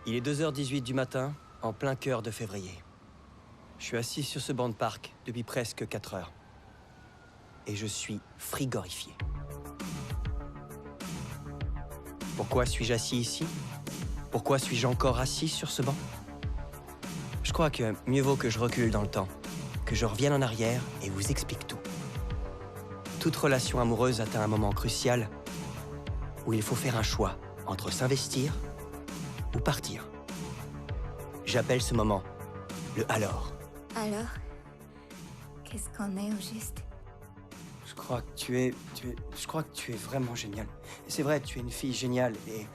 Il est 2h18 du matin, en plein cœur de février. Je suis assis sur ce banc de parc depuis presque 4 heures. Et je suis frigorifié. Pourquoi suis-je assis ici? Pourquoi suis-je encore assis sur ce banc? Je crois que mieux vaut que je recule dans le temps, que je revienne en arrière et vous explique tout. Toute relation amoureuse atteint un moment crucial où il faut faire un choix entre s'investir ou partir. J'appelle ce moment le alors. Alors, qu'est-ce qu'on est au juste? Je crois que je crois que tu es vraiment géniale. C'est vrai, tu es une fille géniale et...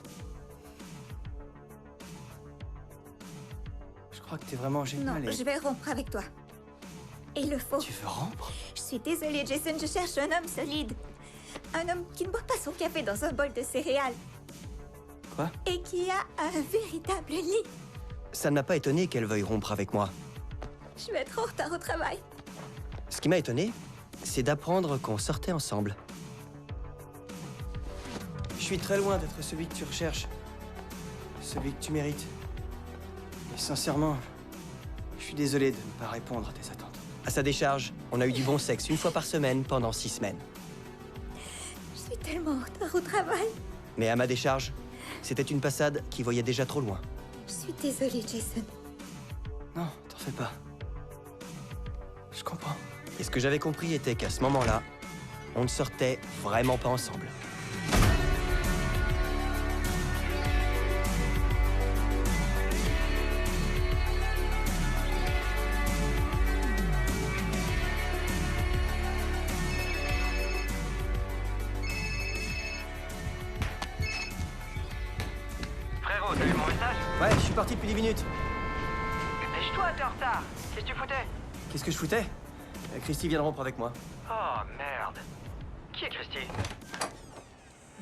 Je crois que tu es vraiment Non, géniale et... je vais rompre avec toi. Il le faut. Tu veux rompre? Je suis désolée, Jason, je cherche un homme solide. Un homme qui ne boit pas son café dans un bol de céréales. Quoi? Et qui a un véritable lit. Ça ne m'a pas étonné qu'elle veuille rompre avec moi. Je vais être en retard au travail. Ce qui m'a étonné, c'est d'apprendre qu'on sortait ensemble. Je suis très loin d'être celui que tu recherches. Celui que tu mérites. Et sincèrement, je suis désolé de ne pas répondre à tes attentes. À sa décharge, on a eu du bon sexe une fois par semaine pendant 6 semaines. Je suis tellement en retard au travail. Mais à ma décharge, c'était une passade qui voyait déjà trop loin. Je suis désolée, Jason. Non, t'en fais pas. Je comprends. Et ce que j'avais compris était qu'à ce moment-là, on ne sortait vraiment pas ensemble. Frérot, t'as vu mon message? Ouais, je suis parti depuis 10 minutes. Dépêche-toi, t'es en retard. Qu'est-ce que tu foutais? Qu'est-ce que je foutais? Christy vient de rompre avec moi. Oh, merde. Qui est Christy?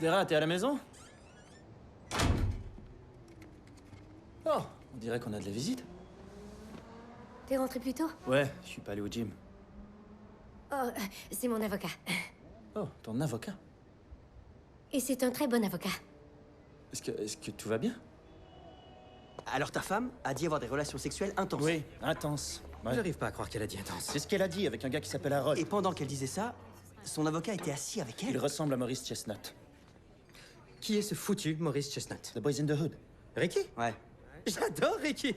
Dera, t'es à la maison? Oh, on dirait qu'on a de la visite. T'es rentré plus tôt? Ouais, je suis pas allé au gym. Oh, c'est mon avocat. Oh, ton avocat. Et c'est un très bon avocat. Est-ce que tout va bien? Alors ta femme a dit avoir des relations sexuelles intenses. Oui, intense. Ouais. J'arrive pas à croire qu'elle a dit intense. C'est ce qu'elle a dit avec un gars qui s'appelle Harold. Et pendant qu'elle disait ça, son avocat était assis avec Il elle. ressemble à Maurice Chestnut. Qui est ce foutu Maurice Chestnut? The Boys in the Hood. Ricky? Ouais. J'adore Ricky!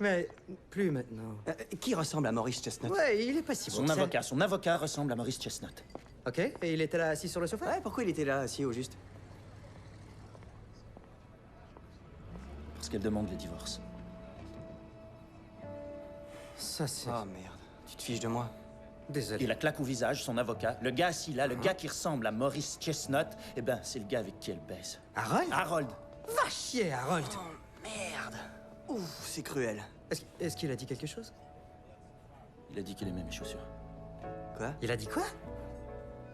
Mais plus maintenant. Qui ressemble à Maurice Chestnut? Ouais, il est pas si bon. Son avocat ressemble à Maurice Chestnut. Ok, et il était là assis sur le sofa? Ouais, pourquoi il était là, assis au juste? Parce qu'elle demande le divorce. Ça, c'est... Oh merde, tu te fiches de moi? Désolé. Et la claque au visage, son avocat, le gars assis là, le gars qui ressemble à Maurice Chestnut, eh ben, c'est le gars avec qui elle baise. Harold? Harold! Va chier, Harold! Merde. Ouf, c'est cruel. Est-ce qu'il a dit quelque chose? Il a dit qu'il aimait mes chaussures. Quoi? Il a dit quoi?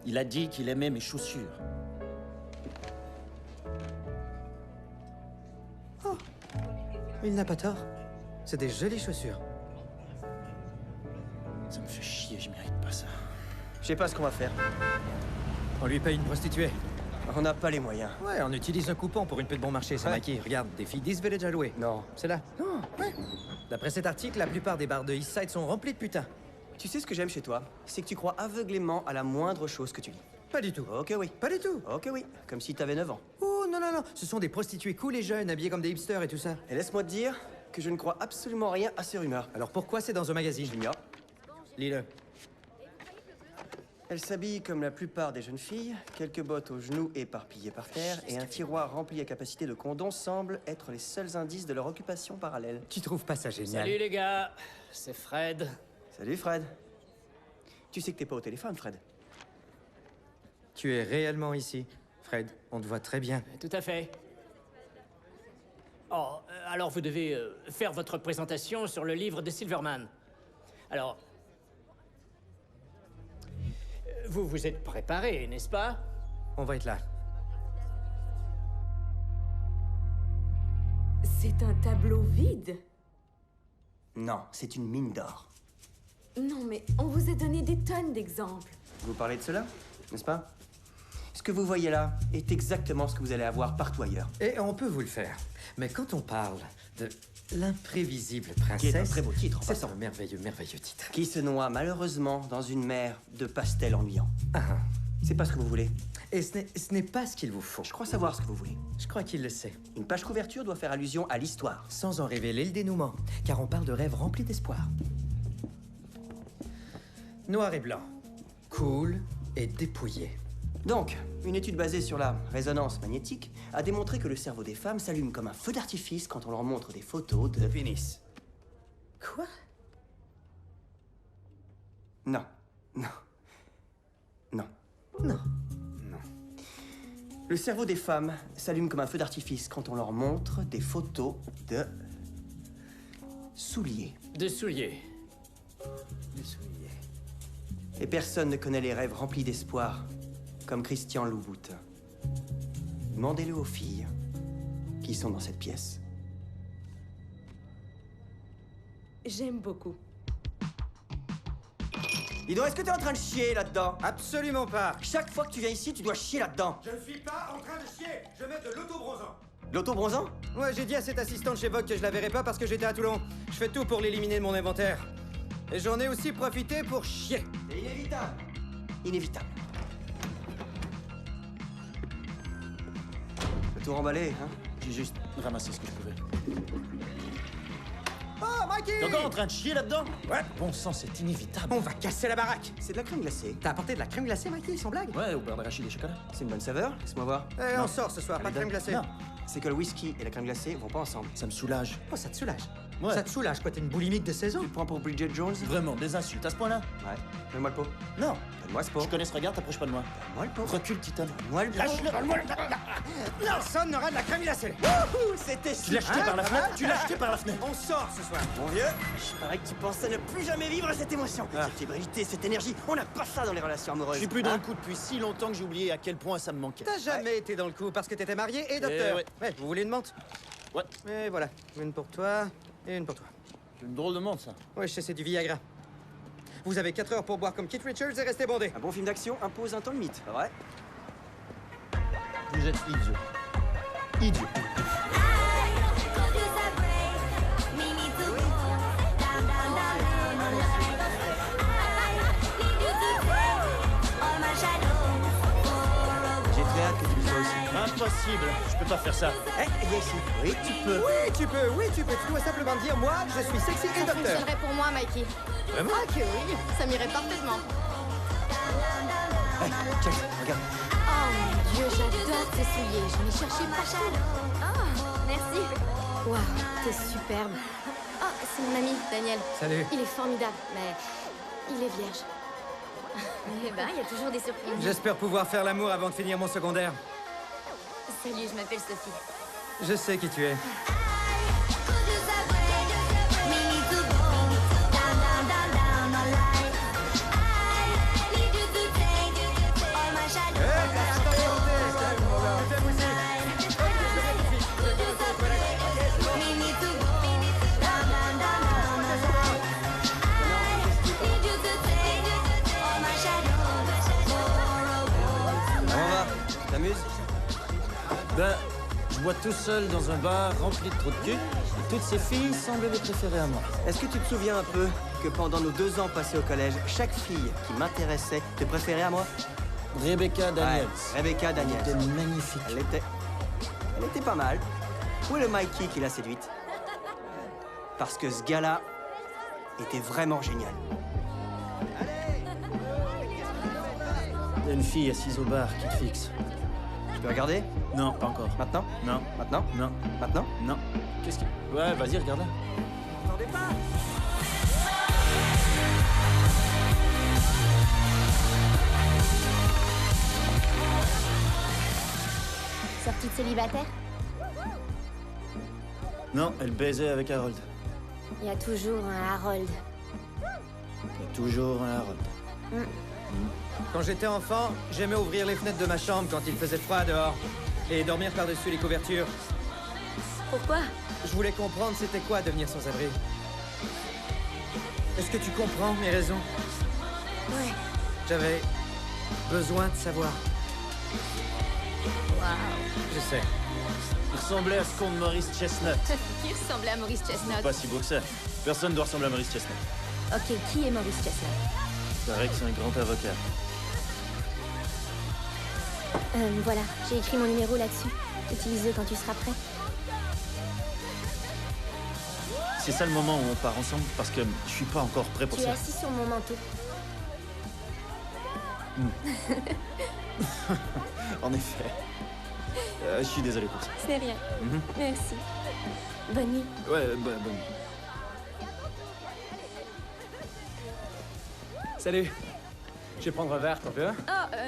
Il a dit qu'il aimait mes chaussures. Oh, il n'a pas tort. C'est des jolies chaussures. Ça me fait chier, je mérite pas ça. Je sais pas ce qu'on va faire. On lui paye une prostituée. On n'a pas les moyens. Ouais, on utilise un coupon pour une pute bon marché, c'est Ouais. Mikey. Regarde, des filles d'East Village à louer. Non. C'est là. Non, ouais. D'après cet article, la plupart des bars de East Side sont remplis de putains. Tu sais ce que j'aime chez toi? C'est que tu crois aveuglément à la moindre chose que tu lis. Pas du tout. Ok, oui. Pas du tout. Ok, oui. Comme si t'avais 9 ans. Oh, non, non, non. Ce sont des prostituées cool et jeunes, habillées comme des hipsters et tout ça. Et laisse-moi te dire que je ne crois absolument rien à ces rumeurs. Alors pourquoi c'est dans un magazine? J'ignore. Lis-le. Elle s'habille comme la plupart des jeunes filles, quelques bottes aux genoux éparpillées par terre, et un tiroir rempli à capacité de condoms semblent être les seuls indices de leur occupation parallèle. Tu trouves pas ça génial? Salut les gars, c'est Fred. Salut Fred. Tu sais que t'es pas au téléphone, Fred. Tu es réellement ici, Fred. On te voit très bien. Tout à fait. Oh, alors vous devez faire votre présentation sur le livre de Silverman. Alors... vous vous êtes préparé, n'est-ce pas? On va être là. C'est un tableau vide? Non, c'est une mine d'or. Non, mais on vous a donné des tonnes d'exemples. Vous parlez de cela, n'est-ce pas? Ce que vous voyez là est exactement ce que vous allez avoir partout ailleurs. Et on peut vous le faire. Mais quand on parle de l'imprévisible Qui est un princesse... très beau titre, en C'est passant. un merveilleux, merveilleux titre. Qui se noie malheureusement dans une mer de pastels ennuyants. Ah, C'est pas ce que vous voulez. et ce n'est pas ce qu'il vous faut. Je crois savoir ce que vous voulez. Je crois qu'il le sait. Une page couverture doit faire allusion à l'histoire. Sans en révéler le dénouement, car on parle de rêves remplis d'espoir. Noir et blanc. Cool et dépouillé. Donc, une étude basée sur la résonance magnétique a démontré que le cerveau des femmes s'allume comme un feu d'artifice quand on leur montre des photos de pénis. Quoi? Non. Non. Non. Non. Le cerveau des femmes s'allume comme un feu d'artifice quand on leur montre des photos de souliers. De souliers. Le soulier. Et personne ne connaît les rêves remplis d'espoir comme Christian Louboutin. Demandez-le aux filles qui sont dans cette pièce. J'aime beaucoup. Dis donc, est-ce que t'es en train de chier là-dedans? Absolument pas. Chaque fois que tu viens ici, tu dois chier là-dedans. Je ne suis pas en train de chier. Je mets de l'auto-bronzant. L'auto-bronzant? Ouais, j'ai dit à cette assistante chez Vogue que je la verrais pas parce que j'étais à Toulon. Je fais tout pour l'éliminer de mon inventaire. Et j'en ai aussi profité pour chier. C'est inévitable. Inévitable. Le tout remballé, hein? J'ai juste ramassé ce que je pouvais. Oh, Mikey! T'es encore en train de chier là-dedans? Ouais. Bon sang, c'est inévitable. On va casser la baraque. C'est de la crème glacée. T'as apporté de la crème glacée, Mikey, sans blague? Ouais, au beurre d'arachide et chocolat. C'est une bonne saveur. Laisse-moi voir. Eh, on sort ce soir, pas de crème glacée. Non, C'est que le whisky et la crème glacée vont pas ensemble. ça me soulage. Oh, ça te soulage. Ouais. Ça te soulage, quoi, t'es une boulimique de 16 ans? Tu te prends pour Bridget Jones? Vraiment, des insultes à ce point-là? Ouais. Donne-moi le pot. Non. Donne-moi ce pot. Je connais ce regard, t'approches pas de moi. Donne-moi le pot. Recule, Titan. Donne-moi le pot. Lâche-le. Personne n'aura de la crème glacée. C'était Tu l'as jeté par la fenêtre? Tu l'as jeté par la fenêtre? On sort ce soir. Mon vieux, je parais que tu pensais ne plus jamais vivre cette émotion. Cette fébrilité, cette énergie, on n'a pas ça dans les relations amoureuses. Je suis plus dans Hein? le coup depuis si longtemps que j'ai oublié à quel point ça me manquait. T'as jamais été dans le coup parce que t'étais marié et docteur. ouais. Ouais, vous voulez une menthe? Ouais. Et voilà, une pour toi et une pour toi. C'est une drôle de monde, ça. Ouais, je sais, c'est du Viagra. Vous avez 4 heures pour boire comme Keith Richards et rester bondé. Un bon film d'action impose un temps limite, pas vrai? Vous êtes idiot. Idiot. J'ai très hâte que tu le sois aussi. Impossible. Je peux pas faire ça. Eh, viens ici. Oui, tu peux. Oui, tu peux, oui, tu peux. Tu dois simplement dire, moi, je suis sexy et Ça docteur. fonctionnerait pour moi, Mikey. Vraiment? Ah que oui, ça m'irait parfaitement. Hey, check, regarde. Oh mon Dieu, j'adore tes souliers. J'en ai cherché partout. Oh, merci. Waouh, t'es superbe. Oh, c'est mon ami, Daniel. Salut. Il est formidable, mais il est vierge. Eh ben, il y a toujours des surprises. J'espère pouvoir faire l'amour avant de finir mon secondaire. Salut, je m'appelle Sophie. Je sais qui tu es. Comment va? Tu t'amuses? Ben, je bois tout seul dans un bar rempli de trous de cul. Et toutes ces filles semblent les préférer à moi. Est-ce que tu te souviens un peu que pendant nos 2 ans passés au collège, chaque fille qui m'intéressait te préférait à moi? Rebecca Daniels. Ouais, Rebecca Daniels. Elle était magnifique. Elle était pas mal. Où est le Mikey qui l'a séduite? Parce que ce gars-là était vraiment génial. Il y a une fille assise au bar qui te fixe. Je peux regarder? Non, pas encore. Maintenant? Non, Maintenant? non, Maintenant? non. Qu'est-ce qui... Ouais, vas-y, regarde-la. Attendez pas! Sortie de célibataire? Non, elle baisait avec Harold. Il y a toujours un Harold. Il y a toujours un Harold. Quand j'étais enfant, j'aimais ouvrir les fenêtres de ma chambre quand il faisait froid dehors et dormir par-dessus les couvertures. Pourquoi? Je voulais comprendre c'était quoi devenir sans abri. Est-ce que tu comprends mes raisons? Ouais. J'avais besoin de savoir. Waouh. Je sais. Il ressemblait à ce con de Maurice Chestnut. Qui ressemblait à Maurice Chestnut? Pas si beau que ça. Personne doit ressembler à Maurice Chestnut. Ok, qui est Maurice Chestnut? Il paraît que c'est un grand avocat. Voilà, j'ai écrit mon numéro là-dessus. Utilise-le quand tu seras prêt. C'est ça le moment où on part ensemble parce que je suis pas encore prêt pour Tu es ça. assis sur mon manteau. En effet. Je suis désolé pour ça. Ce n'est rien. Merci. Bonne nuit. Ouais, bonne nuit. Salut. Je vais prendre un verre, t'en veux un?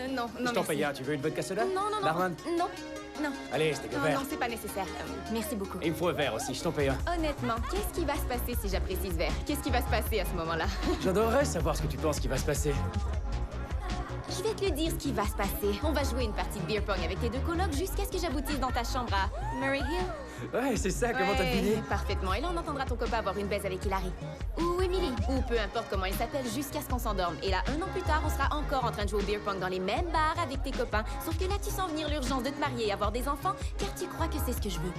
Non, non, Je t'en merci. paye un, tu veux une vodka soda? Non, non, non. Barman? Non, non. Allez, c'était Non, le verre. non, c'est pas nécessaire. Merci beaucoup. Et il me faut un verre aussi, je t'en paye un. Honnêtement, qu'est-ce qui va se passer si j'apprécie ce verre? Qu'est-ce qui va se passer à ce moment-là? J'adorerais savoir ce que tu penses qui va se passer. Je vais te le dire ce qui va se passer. On va jouer une partie de beer pong avec tes deux colocs jusqu'à ce que j'aboutisse dans ta chambre à Murray Hill. Ouais, c'est ça, comment t'as deviné? Parfaitement. Et là, on entendra ton copain avoir une baise avec Hilary. Ou Emily. Ou peu importe comment il s'appelle, jusqu'à ce qu'on s'endorme. Et là, 1 an plus tard, on sera encore en train de jouer au beer pong dans les mêmes bars avec tes copains. Sauf que là, tu sens venir l'urgence de te marier et avoir des enfants, car tu crois que c'est ce que je veux.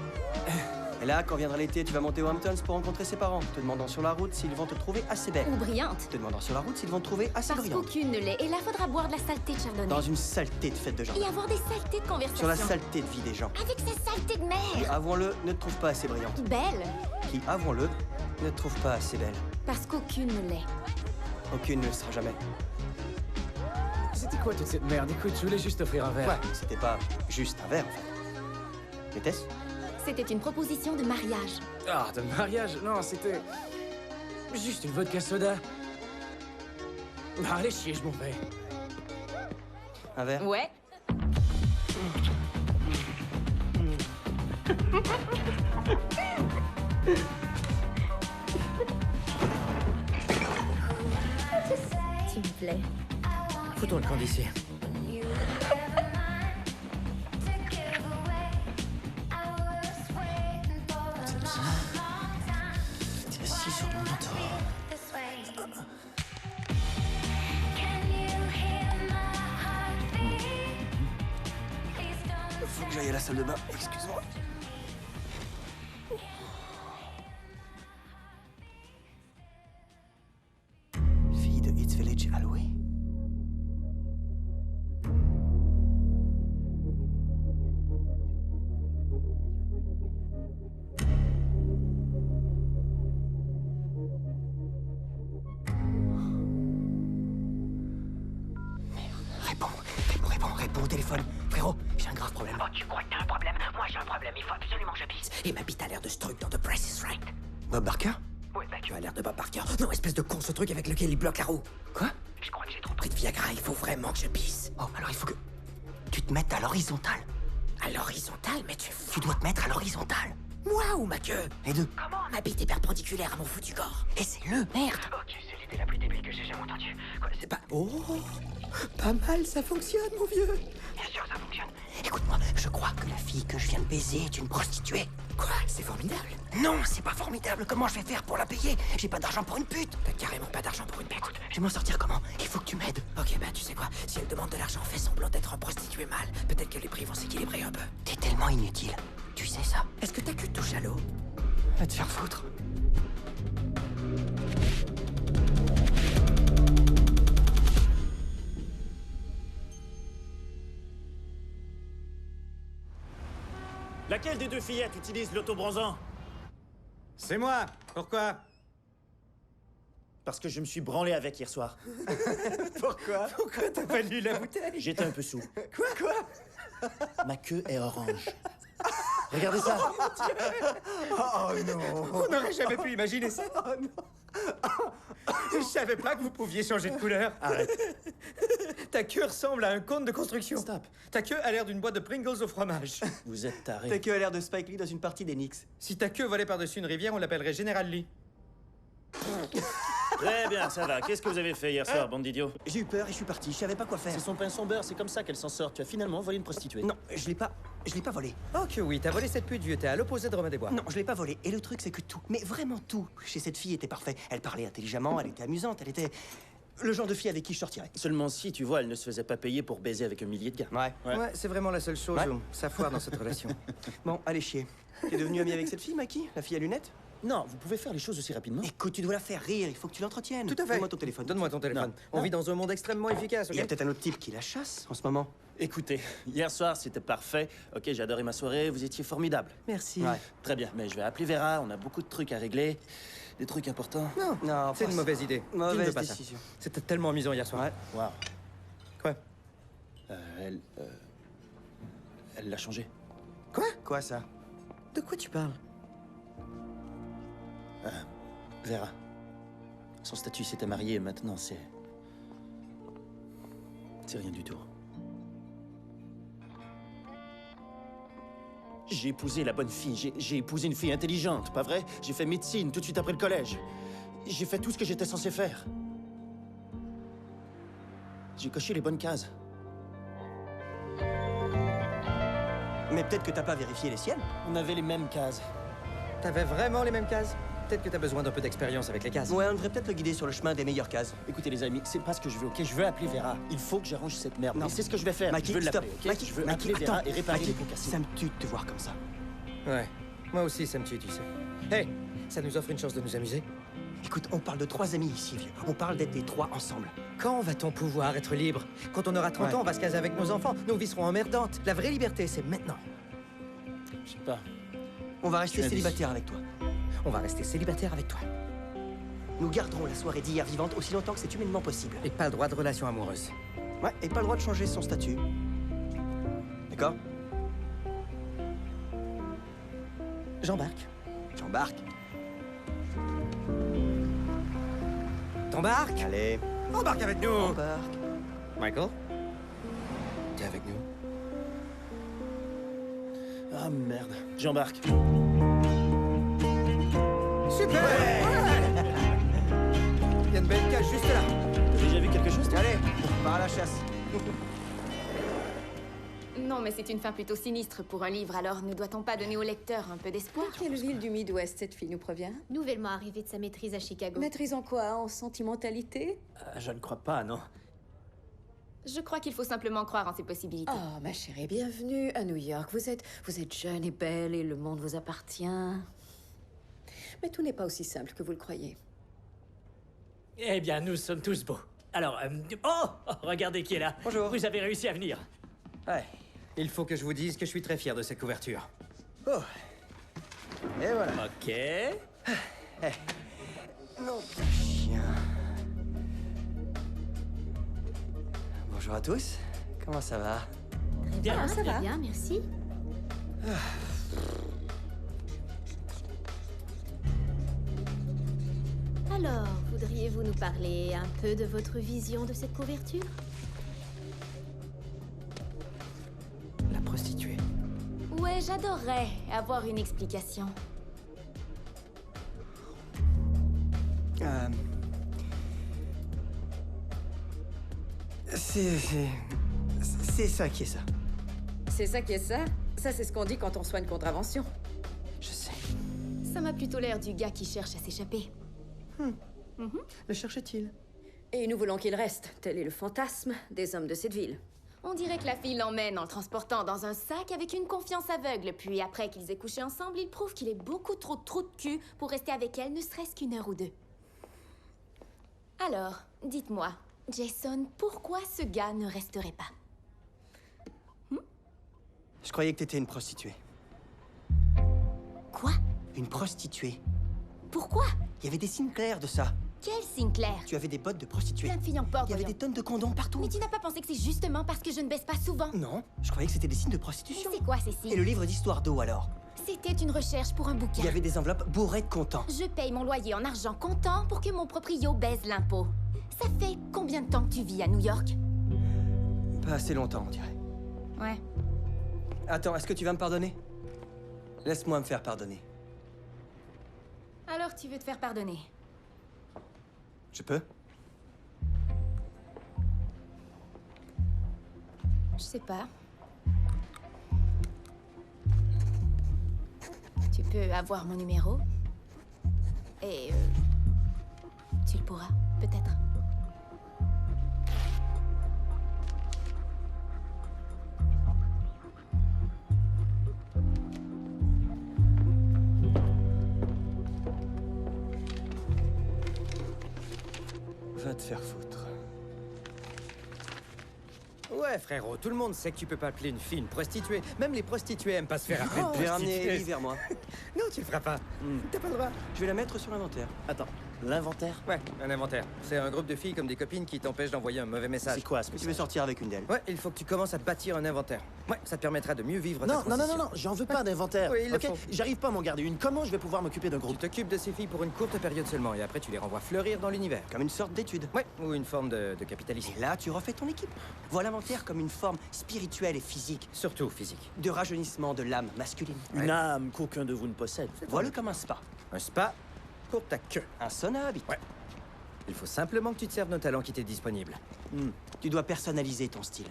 Et là, quand viendra l'été, tu vas monter aux Hamptons pour rencontrer ses parents, te demandant sur la route s'ils vont te trouver assez belle. Ou brillante. Te demandant sur la route s'ils vont te trouver assez Parce brillante. qu'aucune ne l'est. Et là, faudra boire de la saleté de chardonnay. Dans une saleté de fête de jardin. Et avoir des saletés de conversation. Sur la saleté de vie des gens. Avec ces saletés de Qui, merde. avouons-le, ne te trouve pas assez brillante. Belle. Qui, avouons-le, ne te trouve pas assez belle. Parce qu'aucune ne l'est. Aucune ne le sera jamais. C'était quoi toute cette merde? Écoute, je voulais juste offrir un verre. Ouais, c'était pas juste un verre, en fait. Était-ce? C'était une proposition de mariage. Ah, de mariage? Non, c'était... juste une vodka soda. Ah, allez chier, je m'en vais. Un verre? Ouais. Tu me plais. Foutons le camp d'ici. T'es assis sur mon manteau. Faut que j'aille à la salle de bain, excuse-moi. Fille de East Village à louer? Réponds au téléphone. Frérot, j'ai un grave problème. Oh, tu crois que t'as un problème? Moi, j'ai un problème. Il faut absolument que je pisse. Et ma bite a l'air de ce truc dans The Price is Right. Bob Barker? Oui, bah, Tu as l'air de Bob Parker. Non, espèce de con, ce truc avec lequel il bloque la roue. Quoi? je crois que j'ai trop Pris de Viagra, il faut vraiment que je pisse. Oh, alors il faut que tu te mettes à l'horizontale. À l'horizontale, mais tu es fou. Tu dois te mettre à l'horizontale. Moi ou ma queue? Les deux. Ma bite est perpendiculaire à mon foutu corps. Et c'est le merde. Ok, c'est l'idée la plus débile que j'ai jamais entendue. Quoi, c'est pas... Oh, pas mal, ça fonctionne, mon vieux. Bien sûr, ça fonctionne. Écoute-moi, je crois que la fille que je viens de baiser est une prostituée. Quoi? C'est formidable. Non, c'est pas formidable. Comment je vais faire pour la payer? J'ai pas d'argent pour une pute. T'as carrément pas d'argent pour une pute. Je vais m'en sortir comment? Il faut que tu m'aides. Ok, bah tu sais quoi? Si elle demande de l'argent, fais semblant d'être une prostituée mâle. Peut-être que les prix vont s'équilibrer un peu. T'es tellement inutile. Tu sais ça? Est-ce que ta queue touche à l'eau? Va te faire foutre. Laquelle des deux fillettes utilise l'autobronzant? C'est moi. Pourquoi? Parce que je me suis branlé avec hier soir. Pourquoi t'as pas lu la bouteille? J'étais un peu sous. Quoi? Ma queue est orange. Regardez ça. Oh non! On n'aurait jamais pu imaginer ça! Oh non! Je savais pas que vous pouviez changer de couleur! Arrête. Ta queue ressemble à un cône de construction! Stop. Ta queue a l'air d'une boîte de Pringles au fromage! Vous êtes Ta taré. queue a l'air de Spike Lee dans une partie des Knicks. Si ta queue volait par-dessus une rivière, on l'appellerait Général Lee. Très bien, ça va. Qu'est-ce que vous avez fait hier soir, bande d'idiots? J'ai eu peur et je suis parti. Je savais pas quoi faire. C'est son pain son beurre, c'est comme ça qu'elle s'en sort. Tu as finalement volé une prostituée. Non, je l'ai pas volé. Oh que oui, t'as volé cette pute vieux, t'es à l'opposé de Romain Desbois. Non, je l'ai pas volé. Et le truc, c'est que tout, mais vraiment tout, chez cette fille était parfait. Elle parlait intelligemment, elle était amusante, elle était... le genre de fille avec qui je sortirais. Seulement si, tu vois, elle ne se faisait pas payer pour baiser avec un millier de gars. Ouais. Ouais, c'est vraiment la seule chose Ouais. où ça foire dans cette relation. Bon, allez chier. T'es devenu ami avec cette fille, Maki? La fille à lunettes? Non, vous pouvez faire les choses aussi rapidement. Écoute, tu dois la faire rire, il faut que tu l'entretiennes. Tout à fait. Donne-moi ton téléphone. Donne-moi ton téléphone. Non. On vit dans un monde extrêmement efficace, Il y a ok? peut-être un autre type qui la chasse en ce moment. Écoutez, hier soir, c'était parfait. Ok, j'ai adoré ma soirée, vous étiez formidable. Merci. Ouais. Très bien, mais je vais appeler Vera, on a beaucoup de trucs à régler. Des trucs importants. Non, Non, c'est pas une ça. mauvaise idée. Mauvaise Tu ne veux pas ça. décision. C'était tellement amusant hier soir. Ouais. Waouh. Quoi? Elle l'a changé. Quoi ça? De quoi tu parles? Vera. Son statut s'était marié et maintenant c'est rien du tout. J'ai épousé la bonne fille. J'ai épousé une fille intelligente, pas vrai? J'ai fait médecine tout de suite après le collège. J'ai fait tout ce que j'étais censé faire. J'ai coché les bonnes cases. Mais peut-être que t'as pas vérifié les siennes. On avait les mêmes cases. T'avais vraiment les mêmes cases? Peut-être que t'as besoin d'un peu d'expérience avec les cases. Ouais, on devrait peut-être le guider sur le chemin des meilleures cases. Écoutez les amis, c'est pas ce que je veux, ok? Je veux appeler Vera. Il faut que j'arrange cette merde. Non. Et c'est ce que je vais faire. Maki, je veux stop. l'appeler, ok? Maki, je veux Maki, appeler Vera attends. et réparer Maki, les pots cassés. ça me tue de te voir comme ça. Ouais. Moi aussi, ça me tue, tu sais. Hey, ça nous offre une chance de nous amuser. Écoute, on parle de 3 amis ici, vieux. On parle d'être les 3 ensemble. Quand va-t-on pouvoir être libre? Quand on aura 30 Ouais. ans, on va se caser avec nos enfants. Nos vies seront emmerdantes. La vraie liberté, c'est maintenant. Je sais pas. On va rester Tu l'as dit. célibataire avec toi. On va rester célibataire avec toi. Nous garderons la soirée d'hier vivante aussi longtemps que c'est humainement possible. Et pas le droit de relation amoureuse. Ouais, et pas le droit de changer son statut. D'accord? J'embarque. J'embarque. T'embarques? Allez, Embarque avec nous! embarque. Michael? T'es avec nous? Ah merde. J'embarque. Super! Il y a une belle cage juste là. T'as déjà vu quelque chose, toi? Allez, on part à la chasse. Non, mais c'est une fin plutôt sinistre pour un livre, alors ne doit-on pas donner au lecteur un peu d'espoir? Quelle ville du Midwest cette fille nous provient? Nouvellement arrivée de sa maîtrise à Chicago. Maîtrise en quoi? En sentimentalité? Je ne crois pas, non. Je crois qu'il faut simplement croire en ses possibilités. Oh, ma chérie, bienvenue à New York. Vous êtes jeune et belle et le monde vous appartient. Mais tout n'est pas aussi simple que vous le croyez. Eh bien, nous sommes tous beaux. Alors, oh, regardez qui est là. Bonjour. Vous avez réussi à venir. Ouais. Il faut que je vous dise que je suis très fier de cette couverture. Oh. Et voilà. Ok. Non, chien. Bonjour à tous. Comment ça va? Bien. Ça va bien, merci. Alors, voudriez-vous nous parler un peu de votre vision de cette couverture? La prostituée. Ouais, j'adorerais avoir une explication. C'est ça qui est ça. C'est ça qui est ça? Ça, c'est ce qu'on dit quand on reçoit une contravention. Je sais. Ça m'a plutôt l'air du gars qui cherche à s'échapper. Le cherche-t-il? Et nous voulons qu'il reste. Tel est le fantasme des hommes de cette ville. On dirait que la fille l'emmène en le transportant dans un sac avec une confiance aveugle. Puis après qu'ils aient couché ensemble, il prouve qu'il est beaucoup trop de trous de cul pour rester avec elle ne serait-ce qu'une heure ou deux. Alors, dites-moi, Jason, pourquoi ce gars ne resterait pas? Je croyais que t'étais une prostituée. Quoi? Une prostituée. Pourquoi? Il y avait des signes clairs de ça. Quel Sinclair? Tu avais des bottes de prostituée. Plein de filles en porte, Il y avait voyons. des tonnes de condoms partout. Mais tu n'as pas pensé que c'est justement parce que je ne baisse pas souvent? Non, je croyais que c'était des signes de Mais prostitution. c'est quoi ces signes? Et le livre d'histoire d'eau alors? C'était une recherche pour un bouquin. Il y avait des enveloppes bourrées de comptants. Je paye mon loyer en argent comptant pour que mon proprio baise l'impôt. Ça fait combien de temps que tu vis à New York? Pas assez longtemps, on dirait. Ouais. Attends, est-ce que tu vas me pardonner? Laisse-moi me faire pardonner. Alors tu veux te faire pardonner? Je peux? Je sais pas. Tu peux avoir mon numéro. Et tu le pourras, peut-être. te faire foutre. Ouais, frérot, tout le monde sait que tu peux pas appeler une fille une prostituée. Même les prostituées aiment pas se faire appeler une Je vais ramener prostituée. Ellie vers moi. Non, tu le feras pas. T'as pas le droit. Je vais la mettre sur l'inventaire. Attends, l'inventaire? Ouais, un inventaire. C'est un groupe de filles comme des copines qui t'empêchent d'envoyer un mauvais message. C'est quoi ce Tu veux message? sortir avec une d'elles? Ouais, il faut que tu commences à te bâtir un inventaire. Ouais, ça te permettra de mieux vivre ta Non, non, non, transition. non, non, j'en veux pas d'inventaire. Oui, il le ok? faut. J'arrive pas à m'en garder une. Comment je vais pouvoir m'occuper d'un Tu groupe? t'occupes de ces filles pour une courte période seulement et après tu les renvoies fleurir dans l'univers. Comme une sorte d'étude. Ouais, ou une forme de capitalisme. Et là, tu refais ton équipe. Vois l'inventaire comme une forme spirituelle et physique. Surtout physique. De rajeunissement de l'âme masculine. Une âme qu'aucun de vous ne possède. Vois-le comme un spa. Un spa pour ta queue. Un sauna à habiter. Ouais. Il faut simplement que tu te serves nos talents qui t'est disponible. Tu dois personnaliser ton style.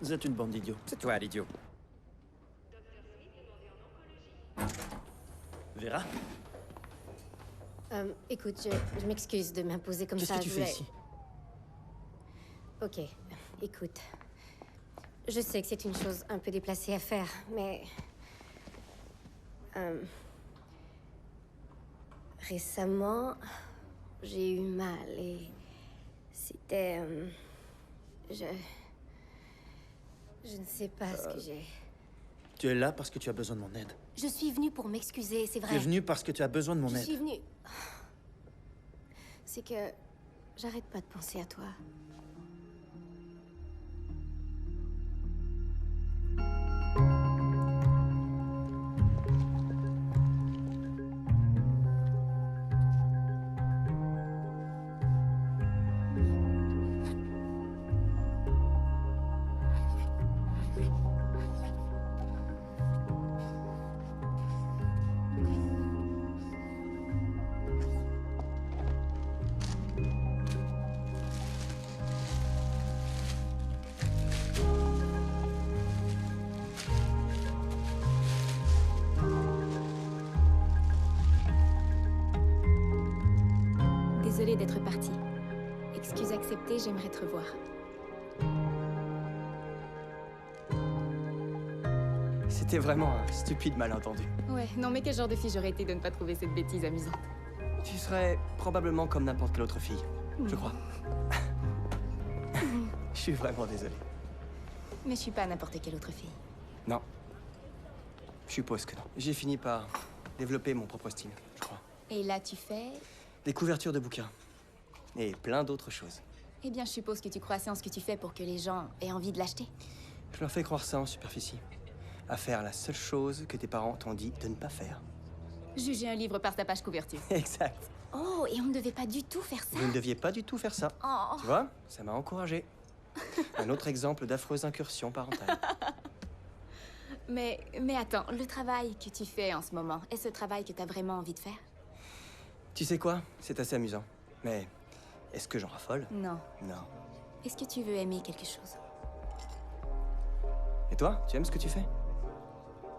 Vous êtes une bande d'idiots. C'est toi, l'idiot. Vera? Écoute, je m'excuse de m'imposer comme Qu'est-ce ça. que tu je fais voulais- ici? Ok, écoute. Je sais que c'est une chose un peu déplacée à faire, mais... Récemment, j'ai eu mal et... C'était... Je ne sais pas ce que j'ai... Tu es là parce que tu as besoin de mon aide. Je suis venue pour m'excuser, c'est vrai. Tu es venu parce que tu as besoin de mon Je aide. suis venue... C'est que... J'arrête pas de penser à toi. Désolée d'être partie. Excuse acceptée, j'aimerais te revoir. C'était vraiment un stupide malentendu. Ouais, non mais quel genre de fille j'aurais été de ne pas trouver cette bêtise amusante. Tu serais probablement comme n'importe quelle autre fille, je crois. Je suis vraiment désolé. Mais je suis pas n'importe quelle autre fille. Non. Je suppose que non. J'ai fini par développer mon propre style, je crois. Et là tu fais... Des couvertures de bouquins. Et plein d'autres choses. Eh bien je suppose que tu crois assez en ce que tu fais pour que les gens aient envie de l'acheter. Je leur fais croire ça en superficie. À faire la seule chose que tes parents t'ont dit de ne pas faire. Juger un livre par sa page couverture. Exact. Oh, et on ne devait pas du tout faire ça. Vous ne deviez pas du tout faire ça. Oh. Tu vois, ça m'a encouragé. Un autre exemple d'affreuse incursion parentale. Mais attends, le travail que tu fais en ce moment, est-ce le travail que t'as vraiment envie de faire? Tu sais quoi? C'est assez amusant. Mais est-ce que j'en raffole? Non. Non. Est-ce que tu veux aimer quelque chose? Et toi, tu aimes ce que tu fais?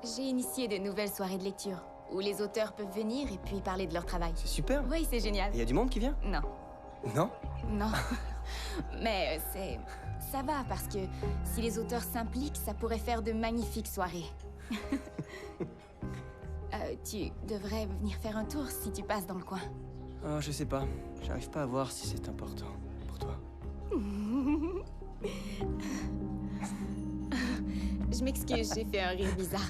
J'ai initié de nouvelles soirées de lecture, où les auteurs peuvent venir et puis parler de leur travail. C'est super. Oui, c'est génial. Il y a du monde qui vient? Non. Non? Non. Mais ça va, parce que si les auteurs s'impliquent, ça pourrait faire de magnifiques soirées. Tu devrais venir faire un tour si tu passes dans le coin. Oh, je sais pas. J'arrive pas à voir si c'est important pour toi. Je m'excuse, j'ai fait un rire bizarre.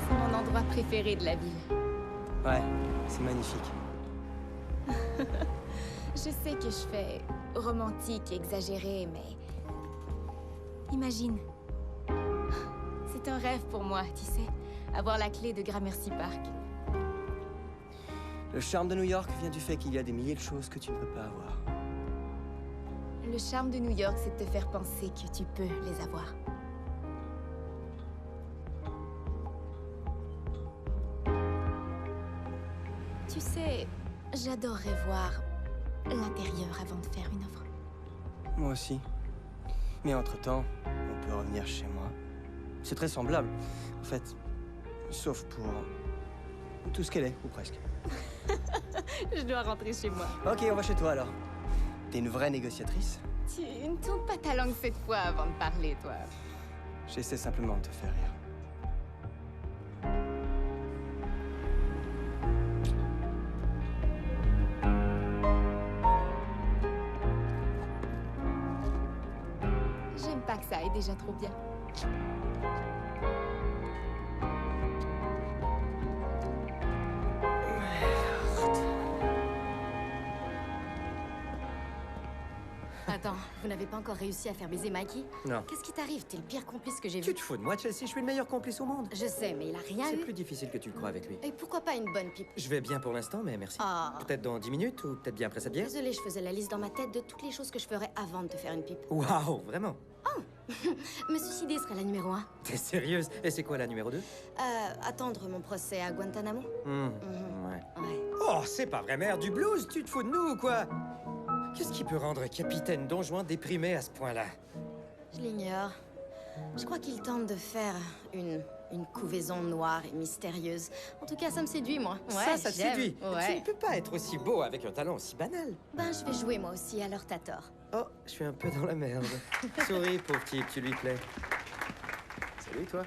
C'est mon endroit préféré de la ville. Ouais, c'est magnifique. Je sais que je fais romantique, exagéré, mais... Imagine. C'est un rêve pour moi, tu sais. Avoir la clé de Gramercy Park. Le charme de New York vient du fait qu'il y a des milliers de choses que tu ne peux pas avoir. Le charme de New York, c'est de te faire penser que tu peux les avoir. Tu sais, j'adorerais voir l'intérieur avant de faire une offre. Moi aussi. Mais entre-temps, on peut revenir chez moi. C'est très semblable, en fait. Sauf pour tout ce qu'elle est, ou presque. Je dois rentrer chez moi. Ok, on va chez toi alors. T'es une vraie négociatrice? Tu ne tournes pas ta langue cette fois avant de parler, toi. J'essaie simplement de te faire rire. même pas que ça est déjà trop bien. Attends, vous n'avez pas encore réussi à faire baiser Mikey? Non. Qu'est-ce qui t'arrive? T'es le pire complice que j'ai vu. Tu te fous de moi, Chelsea? Je suis le meilleur complice au monde. Je sais, mais il a rien C'est eu. plus difficile que tu le crois avec lui. Et pourquoi pas une bonne pipe? Je vais bien pour l'instant, mais merci. Ah. Peut-être dans 10 minutes ou peut-être bien après cette bière. Désolée, je faisais la liste dans ma tête de toutes les choses que je ferais avant de te faire une pipe. Waouh, vraiment? Me suicider serait la numéro 1. T'es sérieuse? Et c'est quoi la numéro 2? Attendre mon procès à Guantanamo. Ouais. Ouais. Oh, c'est pas vrai, mère du blues? Tu te fous de nous ou quoi? Qu'est-ce qui peut rendre un capitaine Don Juan déprimé à ce point-là? Je l'ignore. Je crois qu'il tente de faire une couvaison noire et mystérieuse. En tout cas, ça me séduit, moi. Ouais, ça te j'aime. séduit? Tu Ouais. ne peux pas être aussi beau avec un talent aussi banal. Ben, je vais jouer, moi aussi, alors t'as tort. Oh, je suis un peu dans la merde. Souris, pauvre type, tu lui plais. Salut, toi.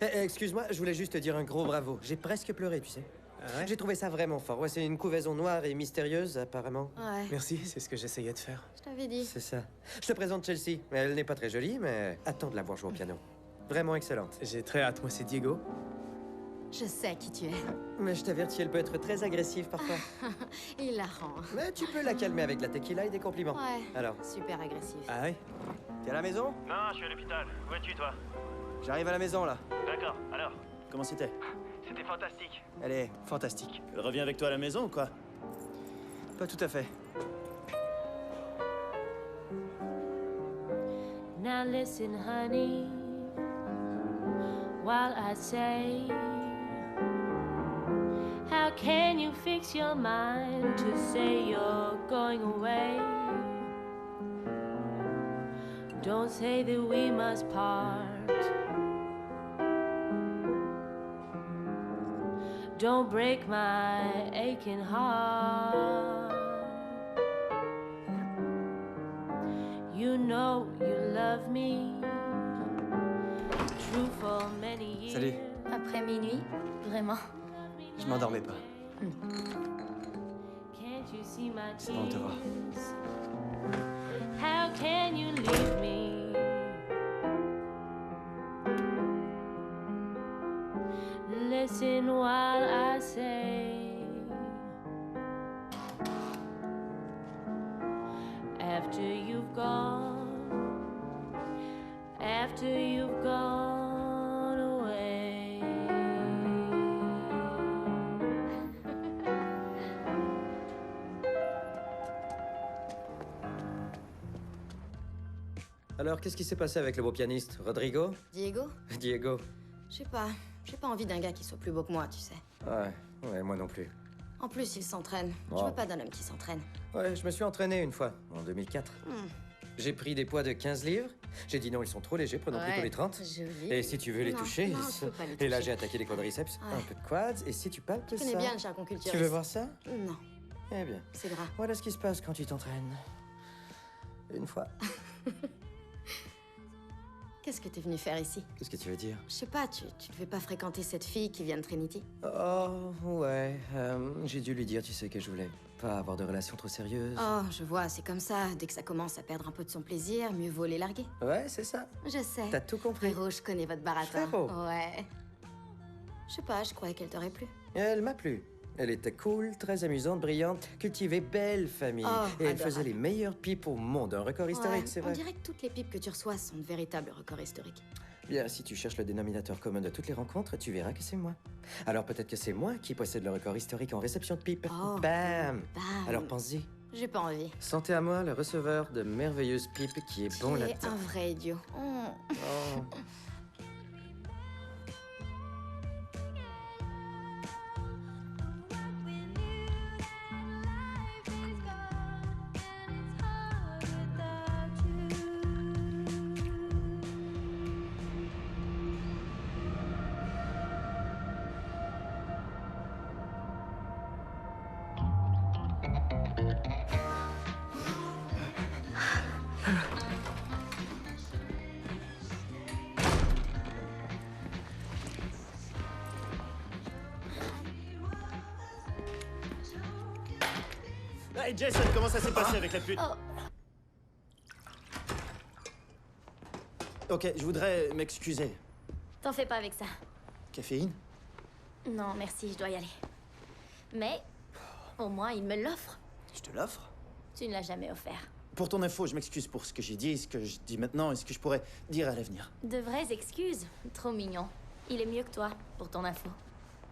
Excuse-moi, je voulais juste te dire un gros bravo. J'ai presque pleuré, tu sais. Ah ouais? J'ai trouvé ça vraiment fort. Ouais, c'est une couvaison noire et mystérieuse, apparemment. Ouais, Merci, c'est ce que j'essayais de faire. je t'avais dit. C'est ça. Je te présente Chelsea. Elle n'est pas très jolie, mais attends de la voir jouer au piano. Vraiment excellente. J'ai très hâte, moi c'est Diego. Je sais qui tu es. Mais je t'avertis, elle peut être très agressive parfois. Hilarant. Mais tu peux la calmer avec la tequila et des compliments. Ouais. Alors, Super agressif. Ah ouais? t'es à la maison? Non, je suis à l'hôpital. Où es-tu, toi? J'arrive à la maison, là. D'accord, alors? Comment c'était? C'était fantastique. Elle est fantastique. Elle revient avec toi à la maison ou quoi? Pas tout à fait. Now listen, honey, while I say, how can you fix your mind to say you're going away? Don't say that we must part. Don't break my aching heart. You know you love me. True for many years. Salut. Après minuit? Vraiment? Je m'endormais pas. Can't you see my C'est bon de te voir. tears? How can you leave me? Listen while I say, after you've gone away. Alors, qu'est-ce qui s'est passé avec le beau pianiste? Rodrigo? Diego? Diego? Je sais pas. J'ai pas envie d'un gars qui soit plus beau que moi, tu sais. Ouais, moi non plus. En plus, il s'entraîne. Oh. Je veux pas d'un homme qui s'entraîne. Ouais, je me suis entraîné une fois, en 2004. J'ai pris des poids de 15 livres. J'ai dit non, ils sont trop légers, prenons Ouais, plutôt les 30. joli. Et si tu veux les Non, toucher, non, ils je peux pas les Et là, toucher. j'ai attaqué les quadriceps, Ouais. un peu de quads, et si tu palpes Tu ça... connais bien le charconculturiste. Tu veux voir ça? Non, Eh bien, c'est gras. voilà ce qui se passe quand tu t'entraînes. Une fois. Qu'est-ce que t'es venu faire ici? Qu'est-ce que tu veux dire? Je sais pas, tu devais pas fréquenter cette fille qui vient de Trinity? Oh, ouais. J'ai dû lui dire, tu sais, que je voulais pas avoir de relation trop sérieuse. Oh, je vois, c'est comme ça. Dès que ça commence à perdre un peu de son plaisir, mieux vaut les larguer. Ouais, c'est ça. Je sais. T'as tout compris. Frérot, je connais votre baratin. Frérot. Ouais. Je sais pas, je croyais qu'elle t'aurait plu. Elle m'a plu. Elle était cool, très amusante, brillante, cultivée, belle famille. Oh, et elle adorable. faisait les meilleures pipes au monde. Un record historique, Ouais, c'est on vrai. dirait que toutes les pipes que tu reçois sont de véritables records historiques. Bien, si tu cherches le dénominateur commun de toutes les rencontres, tu verras que c'est moi. Alors peut-être que c'est moi qui possède le record historique en réception de pipe. Oh. Bam! Bam. Alors pense-y. J'ai pas envie. Sentez à moi le receveur de merveilleuses pipes qui est bon Tu es là-dedans. un vrai idiot. Oh. Hey Jason, comment ça s'est passé avec la pute? Ok, je voudrais m'excuser. T'en fais pas avec ça. Caféine? Non, merci, je dois y aller. Mais, au moins, il me l'offre. Je te l'offre? Tu ne l'as jamais offert. Pour ton info, je m'excuse pour ce que j'ai dit, ce que je dis maintenant et ce que je pourrais dire à l'avenir. De vraies excuses. Trop mignon. Il est mieux que toi, pour ton info.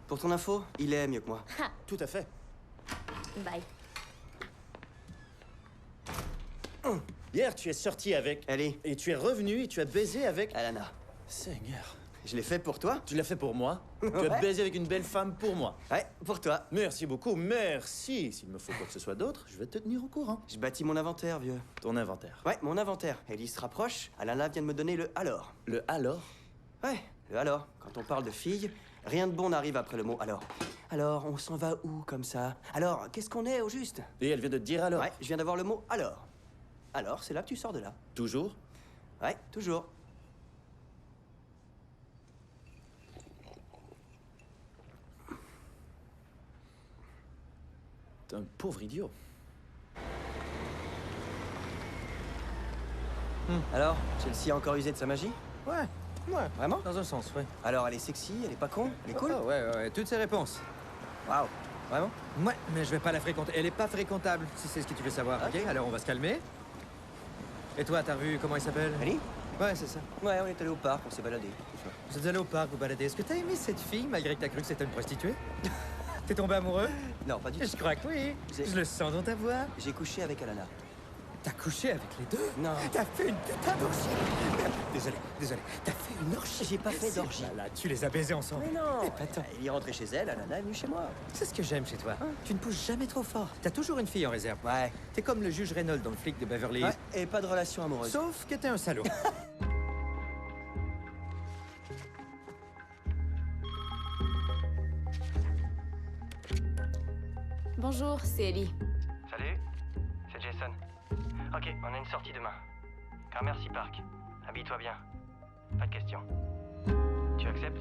Pour ton info, il est mieux que moi. Ha! Tout à fait. Bye. Hier, tu es sorti avec... Ellie. Et tu es revenu et tu as baisé avec... Alana. Seigneur. Je l'ai fait pour toi? Tu l'as fait pour moi. Tu as Ouais. baisé avec une belle femme pour moi. Ouais, pour toi. Merci beaucoup, merci. S'il me faut quoi que ce soit d'autre, je vais te tenir au courant. Je bâtis mon inventaire, vieux. Ton inventaire. Ouais, mon inventaire. Ellie se rapproche. Alana vient de me donner le alors. Le alors? Ouais, le alors. Quand on parle de filles, rien de bon n'arrive après le mot alors. Alors, on s'en va où comme ça? Alors, qu'est-ce qu'on est au juste? Et elle vient de te dire alors? Ouais, je viens d'avoir le mot alors. Alors, c'est là que tu sors de là. Toujours? Ouais, toujours. T'es un pauvre idiot. Alors, Chelsea a encore usé de sa magie? Ouais, Vraiment? dans un sens, ouais. Alors, elle est sexy, elle est pas con, elle est cool? Oh, ouais, toutes ces réponses. Waouh. Vraiment? Ouais, mais je vais pas la fréquenter. Elle est pas fréquentable, si c'est ce que tu veux savoir. Ok, alors on va se calmer. Et toi, t'as vu comment il s'appelle? Ellie? Ouais, c'est ça. Ouais, on est allé au parc, on s'est baladé. Vous êtes allé au parc vous balader. Est-ce que t'as aimé cette fille malgré que t'as cru que c'était une prostituée? T'es tombé amoureux? Non, pas du tout. Je crois que oui. Je le sens dans ta voix. J'ai couché avec Alana. T'as couché avec les deux? Non. T'as fait une putain d'orgie. Désolé. T'as fait une orgie. J'ai pas fait d'orgie. Là, tu les as baisés ensemble. Mais non. Attends. Elle est rentrée chez elle, Alana est venue chez moi. C'est ce que j'aime chez toi. Tu ne pousses jamais trop fort. T'as toujours une fille en réserve. Ouais. T'es comme le juge Reynolds dans le flic de Beverly Hills. Ouais, et pas de relation amoureuse. Sauf que t'es un salaud. Bonjour, c'est Ellie. Salut, c'est Jason. Ok, on a une sortie demain. Gramercy Park. Habille-toi bien. Pas de questions. Tu acceptes?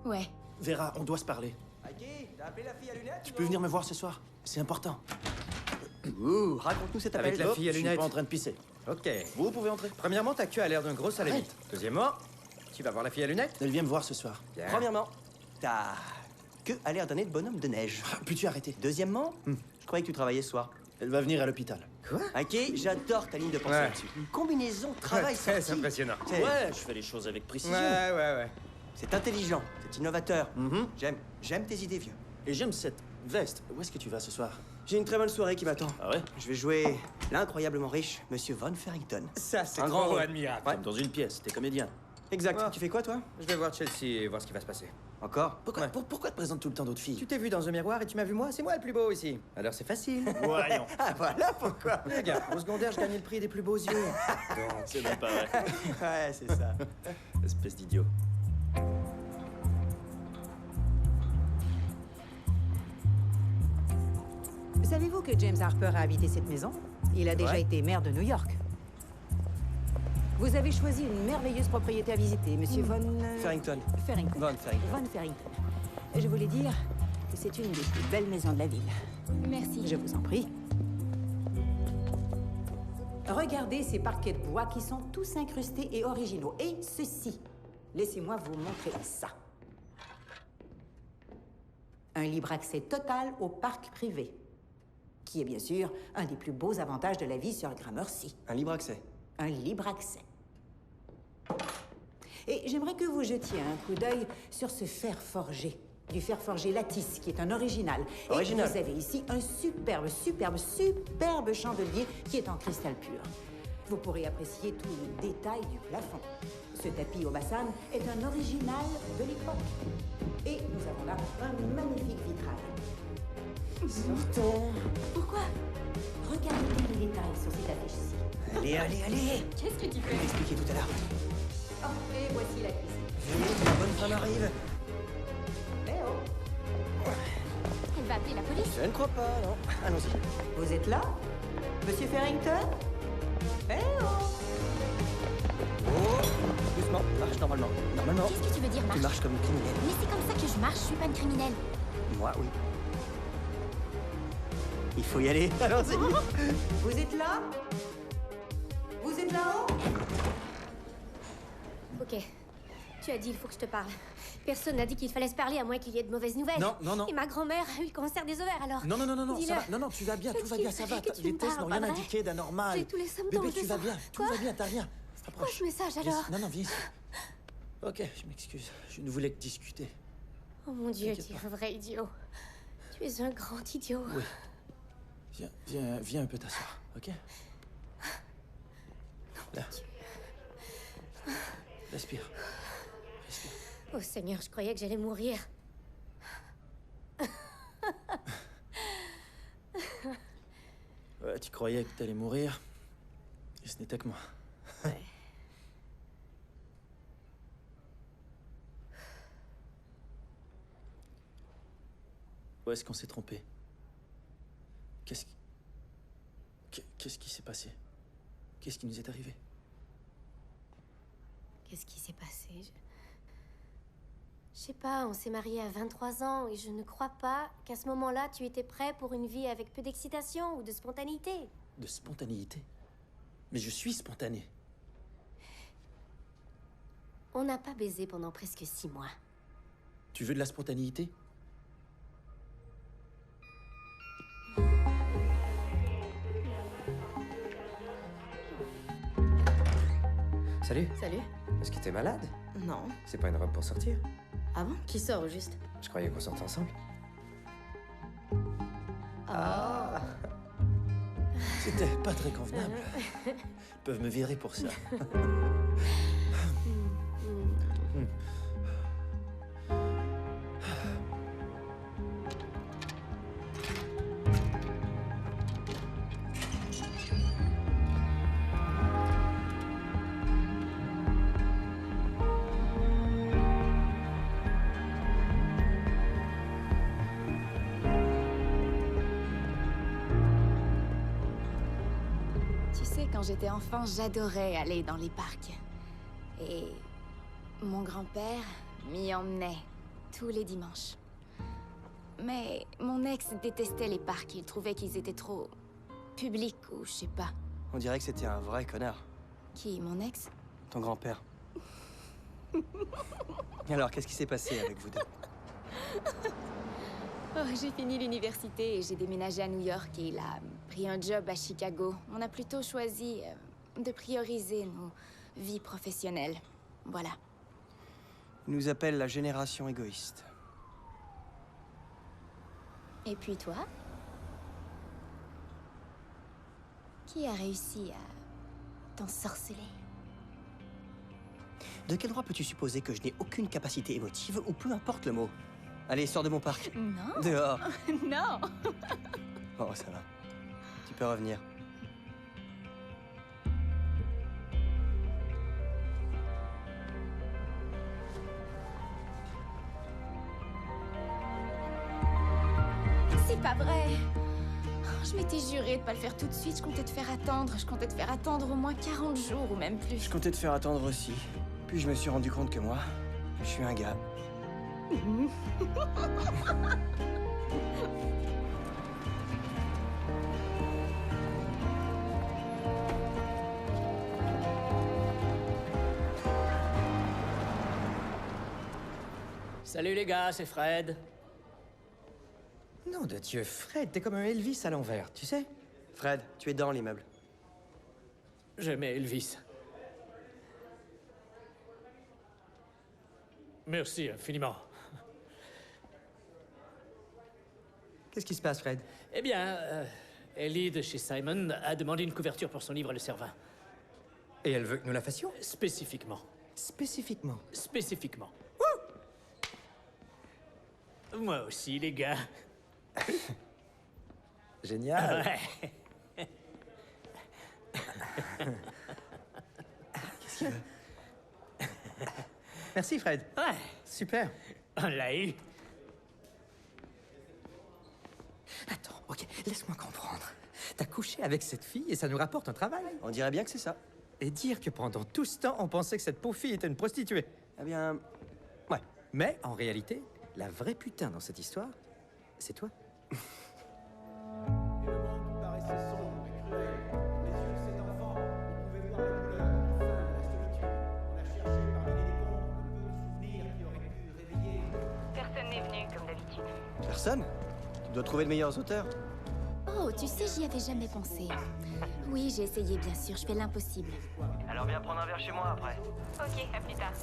Ouais. Vera, on doit se parler. Ok, t'as appelé la fille à lunettes? Tu peux venir me voir ce soir? C'est important. Ouh, raconte-nous cette Avec appel. la fille à Je suis lunettes. pas en train de pisser. Ok. Vous pouvez entrer. Premièrement, ta queue a l'air d'un gros salamite. Deuxièmement, tu vas voir la fille à lunettes? Elle vient me voir ce soir. Bien. Premièrement, ta queue a l'air d'un nez de bonhomme de neige. Peux-tu arrêter? Deuxièmement, je croyais que tu travaillais ce soir. Elle va venir à l'hôpital. Quoi? Ok, j'adore ta ligne de pensée Ouais. là-dessus. Une combinaison travail Très sortie. impressionnant. C'est- Ouais, je fais les choses avec précision. Ouais. C'est intelligent, c'est innovateur. Mhm. J'aime tes idées, vieux. Et j'aime cette veste. Où est-ce que tu vas ce soir? J'ai une très bonne soirée qui m'attend. Ah ouais? Je vais jouer l'incroyablement riche Monsieur Von Farrington. Ça, c'est Un grand trop rôle. admirable. Comme dans une pièce, t'es comédien. Exact. Ah. Tu fais quoi, toi? Je vais voir Chelsea et voir ce qui va se passer. Encore? Pourquoi, pourquoi te présentes tout le temps d'autres filles? Tu t'es vu dans un miroir et tu m'as vu moi? C'est moi le plus beau ici. Alors c'est facile. Voyons. Ah, voilà pourquoi. Regarde, au secondaire, je gagnais le prix des plus beaux yeux. C'est même pas vrai. Ouais, c'est ça. Espèce d'idiot. Savez-vous que James Harper a habité cette maison? Il a déjà Ouais. été maire de New York. Vous avez choisi une merveilleuse propriété à visiter, Monsieur Von... Farrington. Farrington. Von Farrington. Von Farrington. Je voulais dire que c'est une des plus belles maisons de la ville. Merci. Je vous en prie. Regardez ces parquets de bois qui sont tous incrustés et originaux. Et ceci. Laissez-moi vous montrer ça. Un libre accès total au parc privé. Qui est bien sûr un des plus beaux avantages de la vie sur Gramercy. Un libre accès. Un libre accès. Et j'aimerais que vous jetiez un coup d'œil sur ce fer forgé. Du fer forgé Lattice, qui est un original. Original. Et vous avez ici un superbe chandelier qui est en cristal pur. Vous pourrez apprécier tous les détails du plafond. Ce tapis au Bassan est un original de l'époque. Et nous avons là un magnifique vitrail. Sortons. Pourquoi? Regardez tous les détails sur cette affiche-ci. Allez. Qu'est-ce que tu Je fais? vais expliquer tout à l'heure. Oh, et voici la cuisine. Venez, la bonne femme arrive. Eh oh! Elle va appeler la police. Je ne crois pas, non. Allons-y. Vous êtes là? Monsieur Farrington? Eh oh! Oh, doucement. Marche normalement. Normalement. Qu'est-ce que tu veux dire, Tu marche? marches comme une criminelle. Mais c'est comme ça que je marche, je suis pas une criminelle. Moi, oui. Il faut y aller. Allons-y. Vous êtes là? Vous êtes là-haut? Ok. Tu as dit, il faut que je te parle. Personne n'a dit qu'il fallait se parler à moins qu'il y ait de mauvaises nouvelles. Non, non, non. Et ma grand-mère a eu le cancer des ovaires, alors... Non, Dis-le. ça va. Non, tu vas bien, tout va bien, ça va. Que tu Les me tests parles, n'ont rien pas vrai? indiqué d'anormal. J'ai tous les symptômes, Bébé, je tu vas sens. bien, tout va bien, t'as rien. Quoi ce message, alors? Non, viens ici. Ok, je m'excuse. Je ne voulais que discuter. Oh mon Dieu, T'inquiète tu es un vrai idiot. Tu es un grand idiot. Oui. Viens un peu t'asseoir, ok? Là. Respire. Oh Seigneur, je croyais que j'allais mourir. Ouais, tu croyais que t'allais mourir. Et ce n'était que moi. Ouais. Où est-ce qu'on s'est trompé? Qu'est-ce qui s'est passé? Qu'est-ce qui nous est arrivé? Qu'est-ce qui s'est passé? Je sais pas, on s'est mariés à 23 ans et je ne crois pas qu'à ce moment-là, tu étais prêt pour une vie avec peu d'excitation ou de spontanéité. De spontanéité? Mais je suis spontané. On n'a pas baisé pendant presque 6 mois. Tu veux de la spontanéité? Salut. Salut. Est-ce que t'es malade? Non. C'est pas une robe pour sortir? Ah bon? Qui sort au juste? Je croyais qu'on sortait ensemble. Ah. C'était pas très convenable. Ils peuvent me virer pour ça. Tu sais, quand j'étais enfant, j'adorais aller dans les parcs. Et mon grand-père m'y emmenait tous les dimanches. Mais mon ex détestait les parcs. Il trouvait qu'ils étaient trop publics ou je sais pas. On dirait que c'était un vrai connard. Qui, mon ex? Ton grand-père. Alors, qu'est-ce qui s'est passé avec vous deux? Oh, j'ai fini l'université et j'ai déménagé à New York et il a pris un job à Chicago. On a plutôt choisi de prioriser nos vies professionnelles. Voilà. Ils nous appellent la génération égoïste. Et puis toi? Qui a réussi à t'ensorceler? De quel droit peux-tu supposer que je n'ai aucune capacité émotive ou peu importe le mot? Allez, sors de mon parc. Non. Dehors. Non. Oh, ça va. Tu peux revenir. C'est pas vrai. Je m'étais juré de pas le faire tout de suite. Je comptais te faire attendre. Je comptais te faire attendre au moins 40 jours ou même plus. Je comptais te faire attendre aussi. Puis je me suis rendu compte que moi, je suis un gars. Salut les gars, c'est Fred. Nom de Dieu, Fred, t'es comme un Elvis à l'envers, tu sais? Fred, tu es dans l'immeuble. J'aimais Elvis. Merci infiniment. Qu'est-ce qui se passe, Fred? Eh bien, Ellie de chez Simon a demandé une couverture pour son livre Le Cervin. Et elle veut que nous la fassions? Spécifiquement. Spécifiquement? Spécifiquement. Moi aussi, les gars. Génial. Ouais. Qu'est-ce qu'il veut? Merci, Fred. Ouais. Super. On l'a eu. Attends, ok, laisse-moi comprendre. T'as couché avec cette fille et ça nous rapporte un travail. On dirait bien que c'est ça. Et dire que pendant tout ce temps, on pensait que cette pauvre fille était une prostituée. Eh bien... ouais. Mais, en réalité, la vraie putain dans cette histoire, c'est toi. Personne? Tu dois trouver de meilleurs auteurs. Oh, tu sais, j'y avais jamais pensé. Oui, j'ai essayé, bien sûr, je fais l'impossible. Alors viens prendre un verre chez moi après. Ok, à plus tard.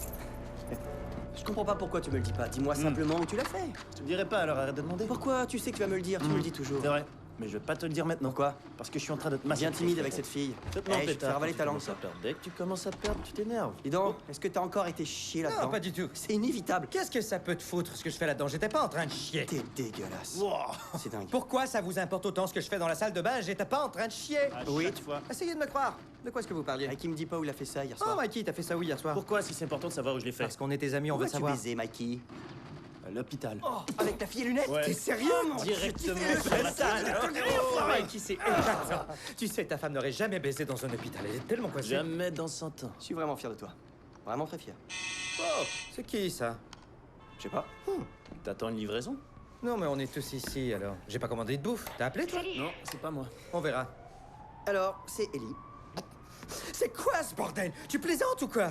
Je comprends pas pourquoi tu me le dis pas. Dis-moi simplement où tu l'as fait. Je te dirai pas, alors arrête de demander. Pourquoi? Tu sais que tu vas me le dire, tu me le dis toujours. C'est vrai, mais je vais pas te le dire maintenant. Pourquoi? Parce que je suis en train de te Bien timide avec cette fille. Non, Hey, je vais te faire avaler ta langue. Dès que tu commences à perdre, tu t'énerves. Dis donc, est-ce que t'as encore été chier là-dedans? Non, pas du tout. C'est inévitable. Qu'est-ce que ça peut te foutre, ce que je fais là-dedans? J'étais pas en train de chier. T'es dégueulasse. Wow. C'est dingue. Pourquoi ça vous importe autant ce que je fais dans la salle de bain? J'étais pas en train de chier. Oui. Chaque fois. Essayez de me croire. De quoi est-ce que vous parliez? Mikey me dit pas où il a fait ça hier soir. Oh, Mikey, t'as fait ça où hier soir? Pourquoi, si c'est important de savoir où je l'ai fait? Parce qu'on est tes amis, on Où veut as-tu savoir. baisé, Mikey? À l'hôpital. Oh, avec la fille à lunettes? Ouais. T'es sérieux? Directement sur la Ça, table. Mikey, c'est éclatant. Tu sais, ta femme n'aurait jamais baisé dans un hôpital. Elle est tellement coincée. Jamais dans 100 ans. Je suis vraiment fier de toi. Vraiment très fier. Oh, c'est qui ça? Je sais pas. T'attends une livraison? Non, mais on est tous ici alors. J'ai pas commandé de bouffe. T'as appelé toi? Non, c'est pas moi. On verra. Alors, c'est Ellie. C'est quoi ce bordel? Tu plaisantes ou quoi?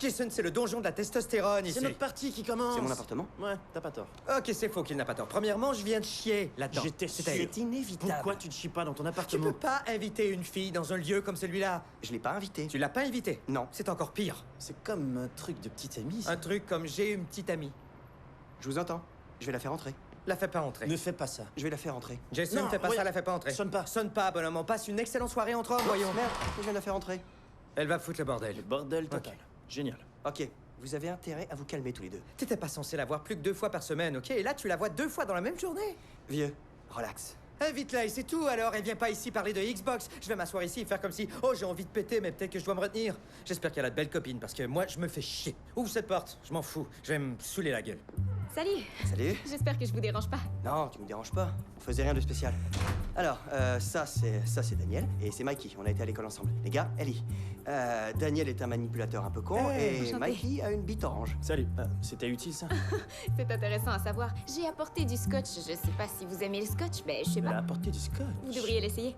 Jason, c'est le donjon de la testostérone ici. C'est notre partie qui commence. C'est mon appartement? Ouais, t'as pas tort. Ok, c'est faux qu'il n'a pas tort. Premièrement, je viens de chier là-dedans. J'étais C'est inévitable. Pourquoi tu ne chies pas dans ton Tu appartement? peux pas inviter une fille dans un lieu comme celui-là. Je l'ai pas invité. Tu l'as pas invitée? Non. C'est encore pire. C'est comme un truc de petite amie. ça. Un truc comme j'ai une petite amie. Je vous entends. Je vais la faire entrer. La fais pas entrer. Ne fais pas ça. Je vais la faire entrer. Jason, Non, fais pas oui. ça, la fais pas entrer. Sonne pas. Sonne pas, bonhomme. On passe une excellente soirée entre hommes, voyons. Merde, je viens de la faire entrer. Elle va foutre le bordel. Le bordel total. Génial. Ok, vous avez intérêt à vous calmer tous les deux. T'étais pas censé la voir plus que 2 fois par semaine, ok? Et là, tu la vois 2 fois dans la même journée. Vieux, relax. Invite-la et c'est tout alors. Elle vient pas ici parler de Xbox. Je vais m'asseoir ici et faire comme si, oh, j'ai envie de péter, mais peut-être que je dois me retenir. J'espère qu'elle a de belles copines parce que moi, je me fais chier. Ouvre cette porte, je m'en fous. Je vais me saouler la gueule. Salut. Salut. J'espère que je vous dérange pas. Non, tu me déranges pas. On faisait rien de spécial. Alors, ça c'est Daniel et c'est Mikey. On a été à l'école ensemble. Les gars, Ellie. Daniel est un manipulateur un peu con et enchantée. Mikey a une bite orange. Salut. C'était utile ça? C'est intéressant à savoir. J'ai apporté du scotch. Je sais pas si vous aimez le scotch, mais je sais Elle a pas. apporté du scotch. Vous devriez l'essayer.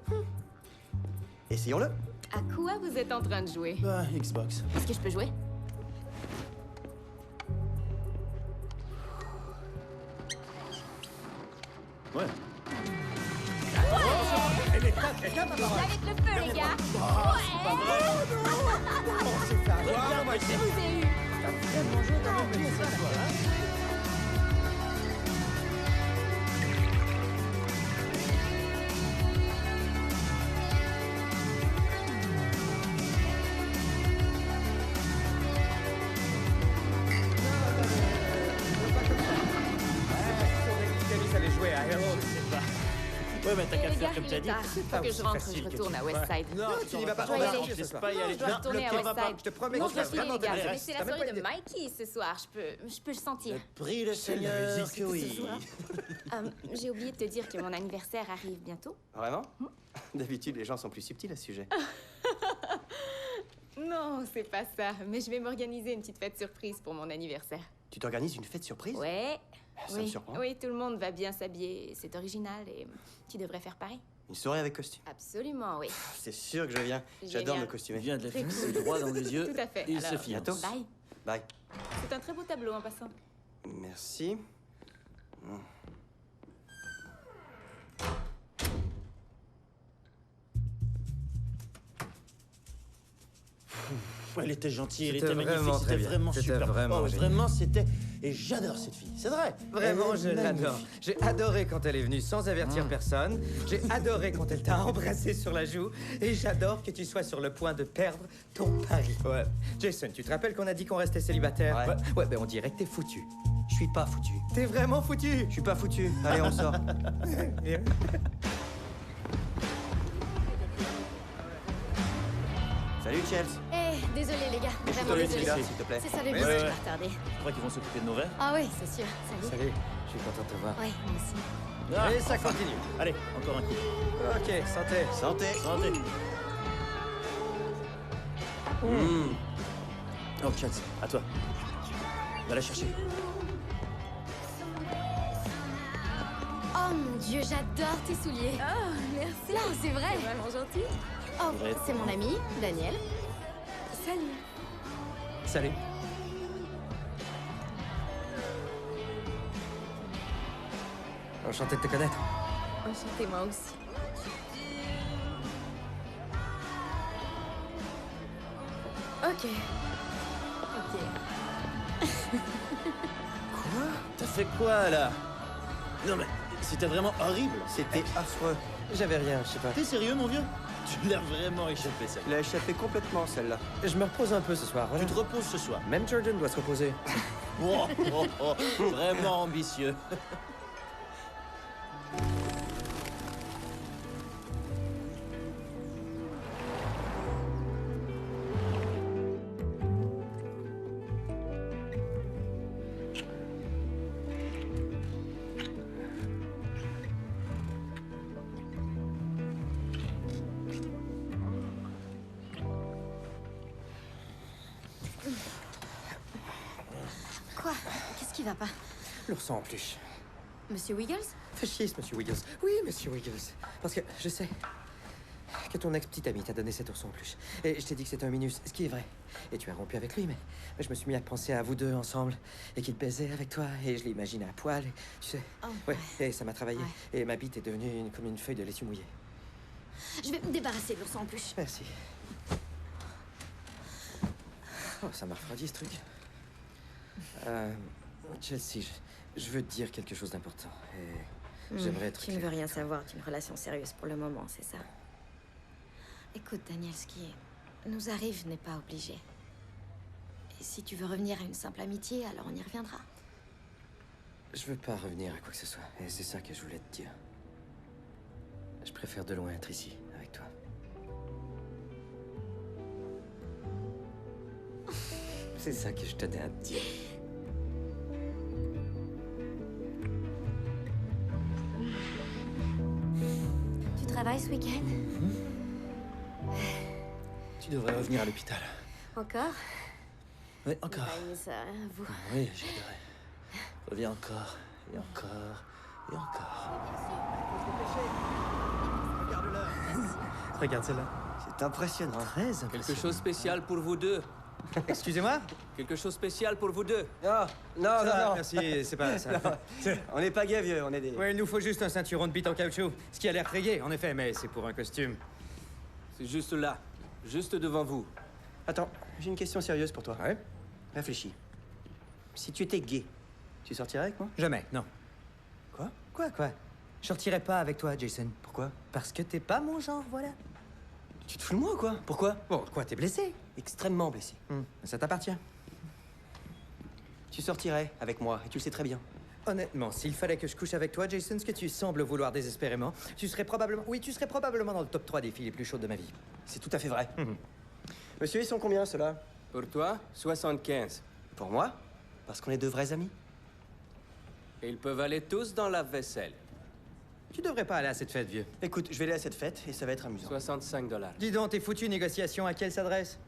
Essayons-le. À quoi vous êtes en train de jouer? Bah, Xbox. Est-ce que je peux jouer? Ouais. Elle est pas très bien, ma parole. Avec le feu, les gars! On s'est fait avoir, moi, Je vous ai eu! savait jouer à Halo. Ouais, mais t'as qu'à Les faire gars, comme il t'as est dit. tard. Faut que je rentre, je retourne à Westside. Non, tu n'y vas pas. Je dois y aller. ce soir. pas y aller. Je dois Non, retourner à bloqué, va pas. Westside. Je te promets Non, que je tu vas dois filer, vraiment les gars. t'intéresser. C'est T'as la même soirée pas de idée. Mikey ce soir. Je peux le sentir. Prie le Seigneur que oui. J'ai oublié de te dire que mon anniversaire arrive bientôt. Vraiment? D'habitude, les gens sont plus subtils à ce sujet. Non, c'est pas ça. Mais je vais m'organiser une petite fête surprise pour mon anniversaire. Tu t'organises une fête surprise? Ouais. Ça me surprend. Oui, tout le monde va bien s'habiller. C'est original et tu devrais faire pareil. Une soirée avec costume. Absolument, oui. C'est sûr que je viens. J'adore Génial. me costumer. Il vient de la C'est finir, cool. droit dans les yeux. Tout à fait. Il se Alors, fiance. bientôt. Bye. Bye. C'est un très beau tableau en passant. Merci. Ouais, elle était gentille, elle C'était était magnifique, vraiment très c'était bien. vraiment C'était super. vraiment Oh, génial. vraiment, c'était... Et j'adore cette fille, c'est vrai. Vraiment, Elle je est l'adore. magnifique. J'ai adoré quand elle est venue sans avertir personne. J'ai adoré quand elle t'a embrassé sur la joue. Et j'adore que tu sois sur le point de perdre ton pari. Ouais. Jason, tu te rappelles qu'on a dit qu'on restait célibataire? Ouais. Ouais, ben on dirait que t'es foutu. Je suis pas foutu. T'es vraiment foutu. Je suis pas foutu. Allez, on sort. Salut, Chelsea. Eh, désolé les gars, vraiment Salut, désolé. Célia, s'il te plaît. C'est ça les Ouais, bus, ouais, je vais ouais. retarder. Tu crois qu'ils vont s'occuper de nos verres? Ah oui, c'est sûr. Salut. Salut, je suis content de te voir. Ouais, moi aussi. Ah, Et ça enfin. continue. Allez, encore un coup. Ok, santé. Santé. Santé. Oh, Chelsea, à toi. Va la chercher. Oh mon dieu, j'adore tes souliers. Oh, merci. Non, c'est vrai. C'est vraiment gentil. Oh, Ouais. c'est mon ami, Daniel. Salut. Salut. Enchanté de te connaître. Enchantée, moi aussi. Ok. Quoi? T'as fait quoi, là? Non, mais c'était vraiment horrible. C'était affreux. J'avais rien, je sais pas. T'es sérieux, mon vieux? Tu l'as vraiment échappé, ça. Il a échappé complètement, celle-là. Je me repose un peu ce soir, voilà. Tu te reposes ce soir. Même Jordan doit se reposer. Oh, oh, oh, vraiment ambitieux. Quoi? Qu'est-ce qui va pas? L'ourson en peluche. Monsieur Wiggles? Fais chier, ce monsieur Wiggles. Oui, monsieur Wiggles. Parce que je sais que ton ex-petite amie t'a donné cet ourson en peluche. Et je t'ai dit que c'était un minus, ce qui est vrai. Et tu as rompu avec lui, mais je me suis mis à penser à vous deux ensemble. Et qu'il baisait avec toi. Et je l'ai imaginé à poil. Et, tu sais. Oh, ouais, et ça m'a travaillé. Ouais. Et ma bite est devenue comme une feuille de laitue mouillée. Je vais me débarrasser de l'ourson en peluche. Merci. Oh, ça m'a refroidi, ce truc. Chelsea, je veux te dire quelque chose d'important. Et j'aimerais être Tu ne veux rien savoir d'une relation sérieuse pour le moment, c'est ça? Écoute, Daniel, ce qui nous arrive n'est pas obligé. Et si tu veux revenir à une simple amitié, alors on y reviendra. Je veux pas revenir à quoi que ce soit. Et c'est ça que je voulais te dire. Je préfère de loin être ici, avec toi. C'est ça que je tenais à te dire. Tu travailles ce week-end? Tu devrais revenir à l'hôpital. Encore? Oui, encore. Ça, vous. Oui, j'adorais. Reviens encore, et encore, et encore. Regarde celle-là. C'est impressionnant. Très impressionnant. Quelque chose de spécial pour vous deux. Excusez-moi? Quelque chose de spécial pour vous deux. Non, non, non. Merci, c'est pas ça. On n'est pas gay, vieux, on est des... Ouais, il nous faut juste un ceinturon de bite en caoutchouc. Ce qui a l'air rayé, en effet, mais c'est pour un costume. C'est juste là, juste devant vous. Attends, j'ai une question sérieuse pour toi. Ouais? Réfléchis. Si tu étais gay, tu sortirais avec moi? Jamais, non. Quoi? Quoi? Je sortirais pas avec toi, Jason. Pourquoi? Parce que t'es pas mon genre, voilà. Tu te fous de moi ou quoi? Pourquoi? Bon, quoi, t'es blessé? Extrêmement blessé. Ça t'appartient. Tu sortirais avec moi, et tu le sais très bien. Honnêtement, s'il fallait que je couche avec toi, Jason, ce que tu sembles vouloir désespérément, tu serais probablement... Oui, tu serais probablement dans le top 3 des filles les plus chaudes de ma vie. C'est tout à fait vrai. Monsieur, ils sont combien, ceux-là? Pour toi, 75. Pour moi? Parce qu'on est deux vrais amis. Et ils peuvent aller tous dans la vaisselle. Tu devrais pas aller à cette fête, vieux. Écoute, je vais aller à cette fête, et ça va être amusant. 65 $. Dis donc, tes foutues négociations, à qui elles s'adressent?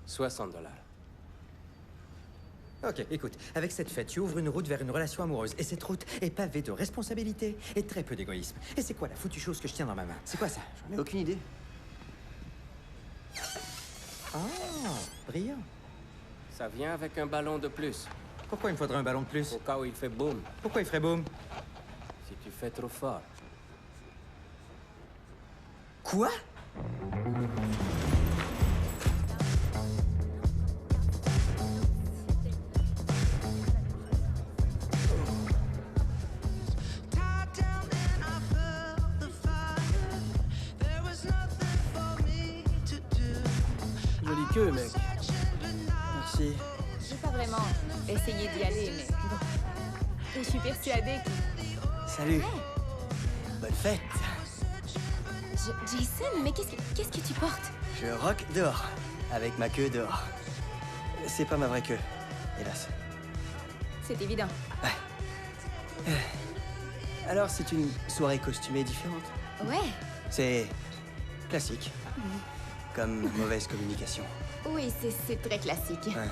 60 $. Ok, écoute, avec cette fête, tu ouvres une route vers une relation amoureuse. Et cette route est pavée de responsabilité et très peu d'égoïsme. Et c'est quoi la foutue chose que je tiens dans ma main? C'est quoi ça? J'en ai aucune idée. Ah, brillant. Ça vient avec un ballon de plus. Pourquoi il me faudrait un ballon de plus? Au cas où il fait boum. Pourquoi il ferait boum? Si tu fais trop fort. Quoi? Jolie queue, mec. Merci. J'ai pas vraiment essayé d'y aller, mais bon. Et je suis persuadée que... Salut. Bonne fête. Jason, mais qu'est-ce que tu portes? Je rock dehors, avec ma queue dehors. C'est pas ma vraie queue, hélas. C'est évident. Alors, c'est une soirée costumée différente. Ouais. C'est classique. Comme mauvaise communication. Oui, c'est très classique. Ouais.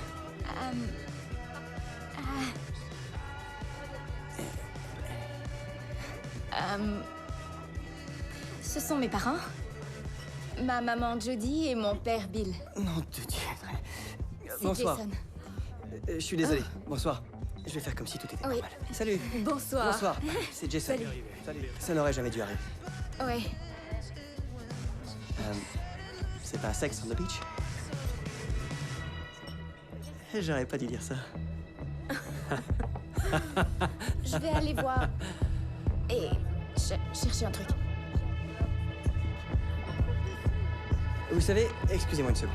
Ce sont mes parents. Ma maman Jodie et mon père Bill. Nom de Dieu. C'est Bonsoir. Jason. Je suis désolé. Bonsoir. Je vais faire comme si tout était Oui. normal. Salut. Bonsoir. Bonsoir. C'est Jason. Salut. Ça n'aurait jamais dû arriver. Ouais. C'est pas Sex on the Beach? J'aurais pas dû dire ça. Je vais aller voir. Et chercher un truc. Vous savez, excusez-moi une seconde.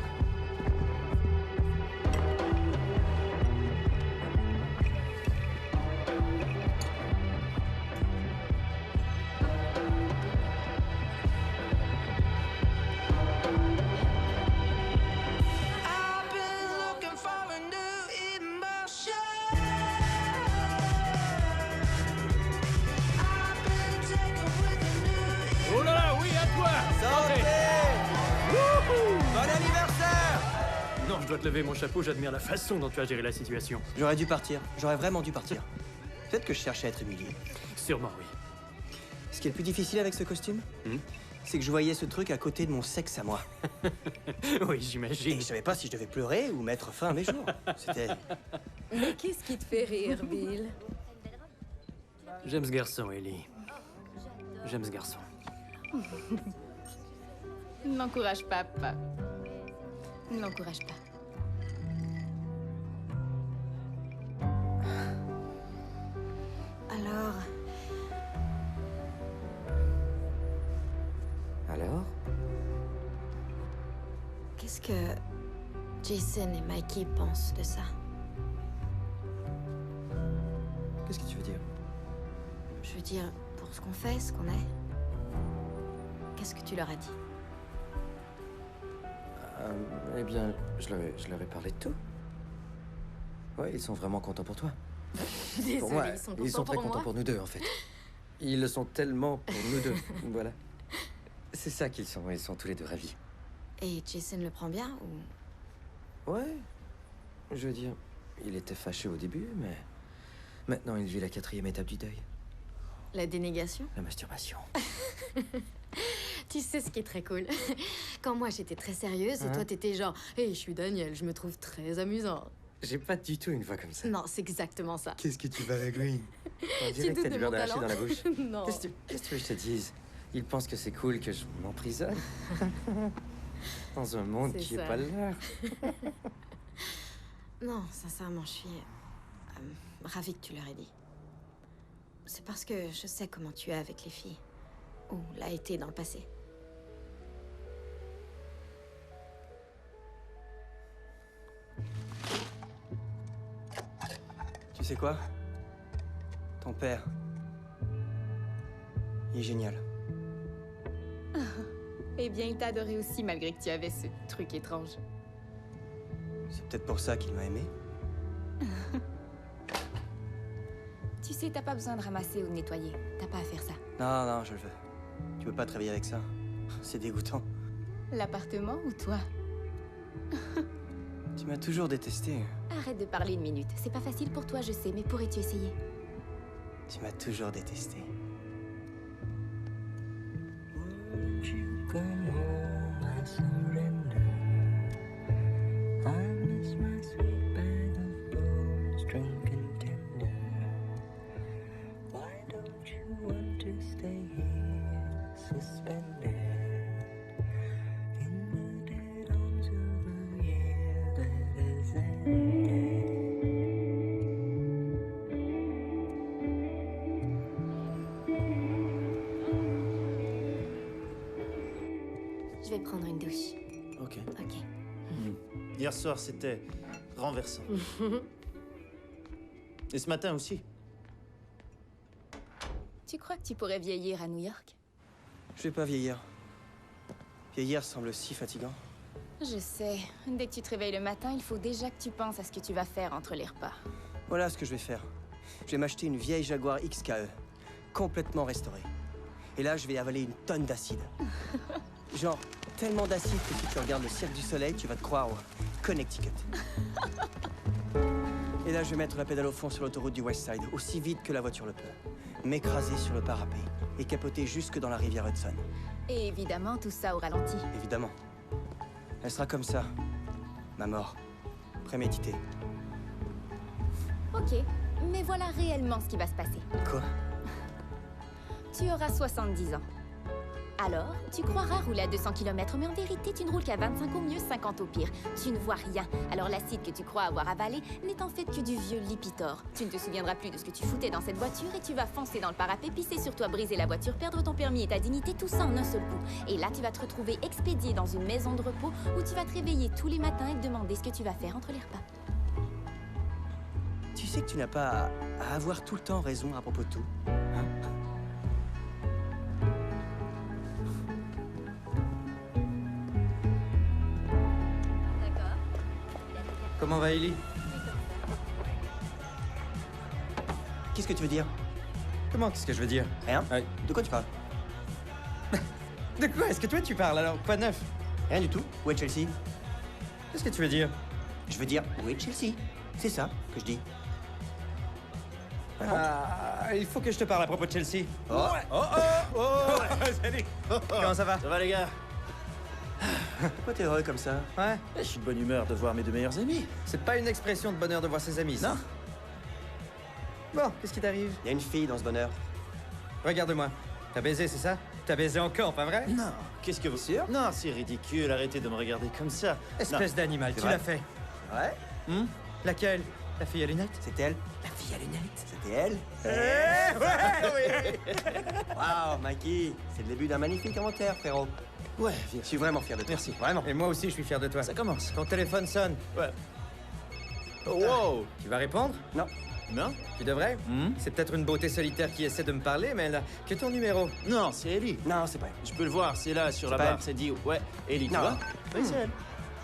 Oh là là, oui, à toi! Santé! Wouhou! Bon anniversaire! Non, je dois te lever mon chapeau, j'admire la façon dont tu as géré la situation. J'aurais dû partir. J'aurais vraiment dû partir. Peut-être que je cherchais à être humilié. Sûrement, oui. Ce qui est le plus difficile avec ce costume, c'est que je voyais ce truc à côté de mon sexe à moi. Oui, j'imagine. Et je savais pas si je devais pleurer ou mettre fin à mes jours. C'était... Mais qu'est-ce qui te fait rire, Bill? J'aime ce garçon, Ellie. J'aime ce garçon. N'encourage pas, papa. N'encourage pas. Alors... Alors? Qu'est-ce que Jason et Mikey pensent de ça? Qu'est-ce que tu veux dire? Je veux dire, pour ce qu'on fait, ce qu'on est. Qu'est-ce que tu leur as dit? Eh bien, je leur ai parlé de tout. Ouais, ils sont vraiment contents pour toi. Désolée, Pour moi, ils sont très pour contents moi. pour nous deux, en fait. Ils le sont tellement pour nous deux. Voilà. C'est ça qu'ils sont. Ils sont tous les deux ravis. Et Jason le prend bien ou... Ouais. Je veux dire, il était fâché au début, mais maintenant il vit la 4e étape du deuil. La dénégation? La masturbation. Tu sais ce qui est très cool? Quand moi j'étais très sérieuse et Hein? toi t'étais genre « Hey, je suis Daniel, je me trouve très amusant. J'ai pas du tout une voix comme » ça. Non, c'est exactement ça. Qu'est-ce que tu vas la green? On Tu dirait que doutes t'as de du beurre mon d'arachide talent? dans la bouche. Non. Qu'est-ce que tu veux que je te dise? Ils pensent que c'est cool que je m'emprisonne. Dans un monde C'est qui ça. est pas le leur. Non, sincèrement, je suis ravie que tu leur aies dit. C'est parce que je sais comment tu es avec les filles. Ou l'a été dans le passé. Tu sais quoi? Ton père... il est génial. Eh bien, il t'a adoré aussi, malgré que tu avais ce truc étrange. C'est peut-être pour ça qu'il m'a aimé. Tu sais, t'as pas besoin de ramasser ou de nettoyer. T'as pas à faire ça. Non, non, je le veux. Tu peux pas travailler avec ça. C'est dégoûtant. L'appartement ou toi? Tu m'as toujours détesté. Arrête de parler une minute. C'est pas facile pour toi, je sais, mais pourrais-tu essayer? Tu m'as toujours détesté. Je vais prendre une douche. Ok. Ok. Hier soir, c'était renversant. Et ce matin aussi. Tu crois que tu pourrais vieillir à New York? Je vais pas vieillir. Vieillir semble si fatigant. Je sais. Dès que tu te réveilles le matin, il faut déjà que tu penses à ce que tu vas faire entre les repas. Voilà ce que je vais faire. Je vais m'acheter une vieille Jaguar XKE, complètement restaurée. Et là, je vais avaler une tonne d'acide. Genre, tellement d'acide que si tu regardes le Cirque du Soleil, tu vas te croire au Connecticut. Et là, je vais mettre la pédale au fond sur l'autoroute du West Side, aussi vite que la voiture le peut. M'écraser sur le parapet et capoter jusque dans la rivière Hudson. Et évidemment, tout ça au ralenti. Évidemment. Elle sera comme ça. Ma mort. Préméditée. Ok, Mais voilà réellement ce qui va se passer. Quoi? Tu auras 70 ans. Alors, tu croiras rouler à 200 km, mais en vérité, tu ne roules qu'à 25 au mieux, 50 au pire. Tu ne vois rien. Alors l'acide que tu crois avoir avalé n'est en fait que du vieux Lipitor. Tu ne te souviendras plus de ce que tu foutais dans cette voiture et tu vas foncer dans le parapet, pisser sur toi, briser la voiture, perdre ton permis et ta dignité, tout ça en un seul coup. Et là, tu vas te retrouver expédié dans une maison de repos où tu vas te réveiller tous les matins et te demander ce que tu vas faire entre les repas. Tu sais que tu n'as pas à avoir tout le temps raison à propos de tout. Hein? Comment va Ellie? Qu'est-ce que tu veux dire? Comment qu'est-ce que je veux dire? Rien. De quoi tu parles? De quoi est-ce que toi tu parles alors? Quoi de neuf? Rien du tout. Où est Chelsea? Qu'est-ce que tu veux dire? Je veux dire, où est Chelsea? C'est ça que je dis. Il faut que je te parle à propos de Chelsea. Oh. Salut. Comment ça va? Ça va, les gars? Pourquoi t'es heureux comme ça? Ouais. Je suis de bonne humeur de voir mes deux meilleurs amis. C'est pas une expression de bonheur de voir ses amis, ça. Non. Bon, qu'est-ce qui t'arrive? Il y a une fille dans ce bonheur. Regarde-moi. T'as baisé, c'est ça? T'as baisé encore, pas vrai? Non. Qu'est-ce que vous... Sûr? Non, c'est ridicule. Arrêtez de me regarder comme ça. Espèce d'animal, tu vrai. l'as fait. Ouais? Laquelle? La fille à lunettes? C'est elle? La fille à lunettes? C'était elle? Ouais, oui. Waouh, Mikey, c'est le début d'un magnifique inventaire, frérot. Ouais, Je suis vraiment fier de toi. Merci. Vraiment. Et moi aussi, je suis fier de toi. Ça commence. Ton téléphone sonne. Ouais. Oh, wow. Tu vas répondre? Non. Non? Tu devrais? C'est peut-être une beauté solitaire qui essaie de me parler, mais elle a que ton numéro. Non, c'est Ellie. Non, c'est pas elle. Je peux le voir, c'est là, sur la pas barre. elle. C'est dit, ouais, Ellie, tu Non. vois? Oui, c'est elle.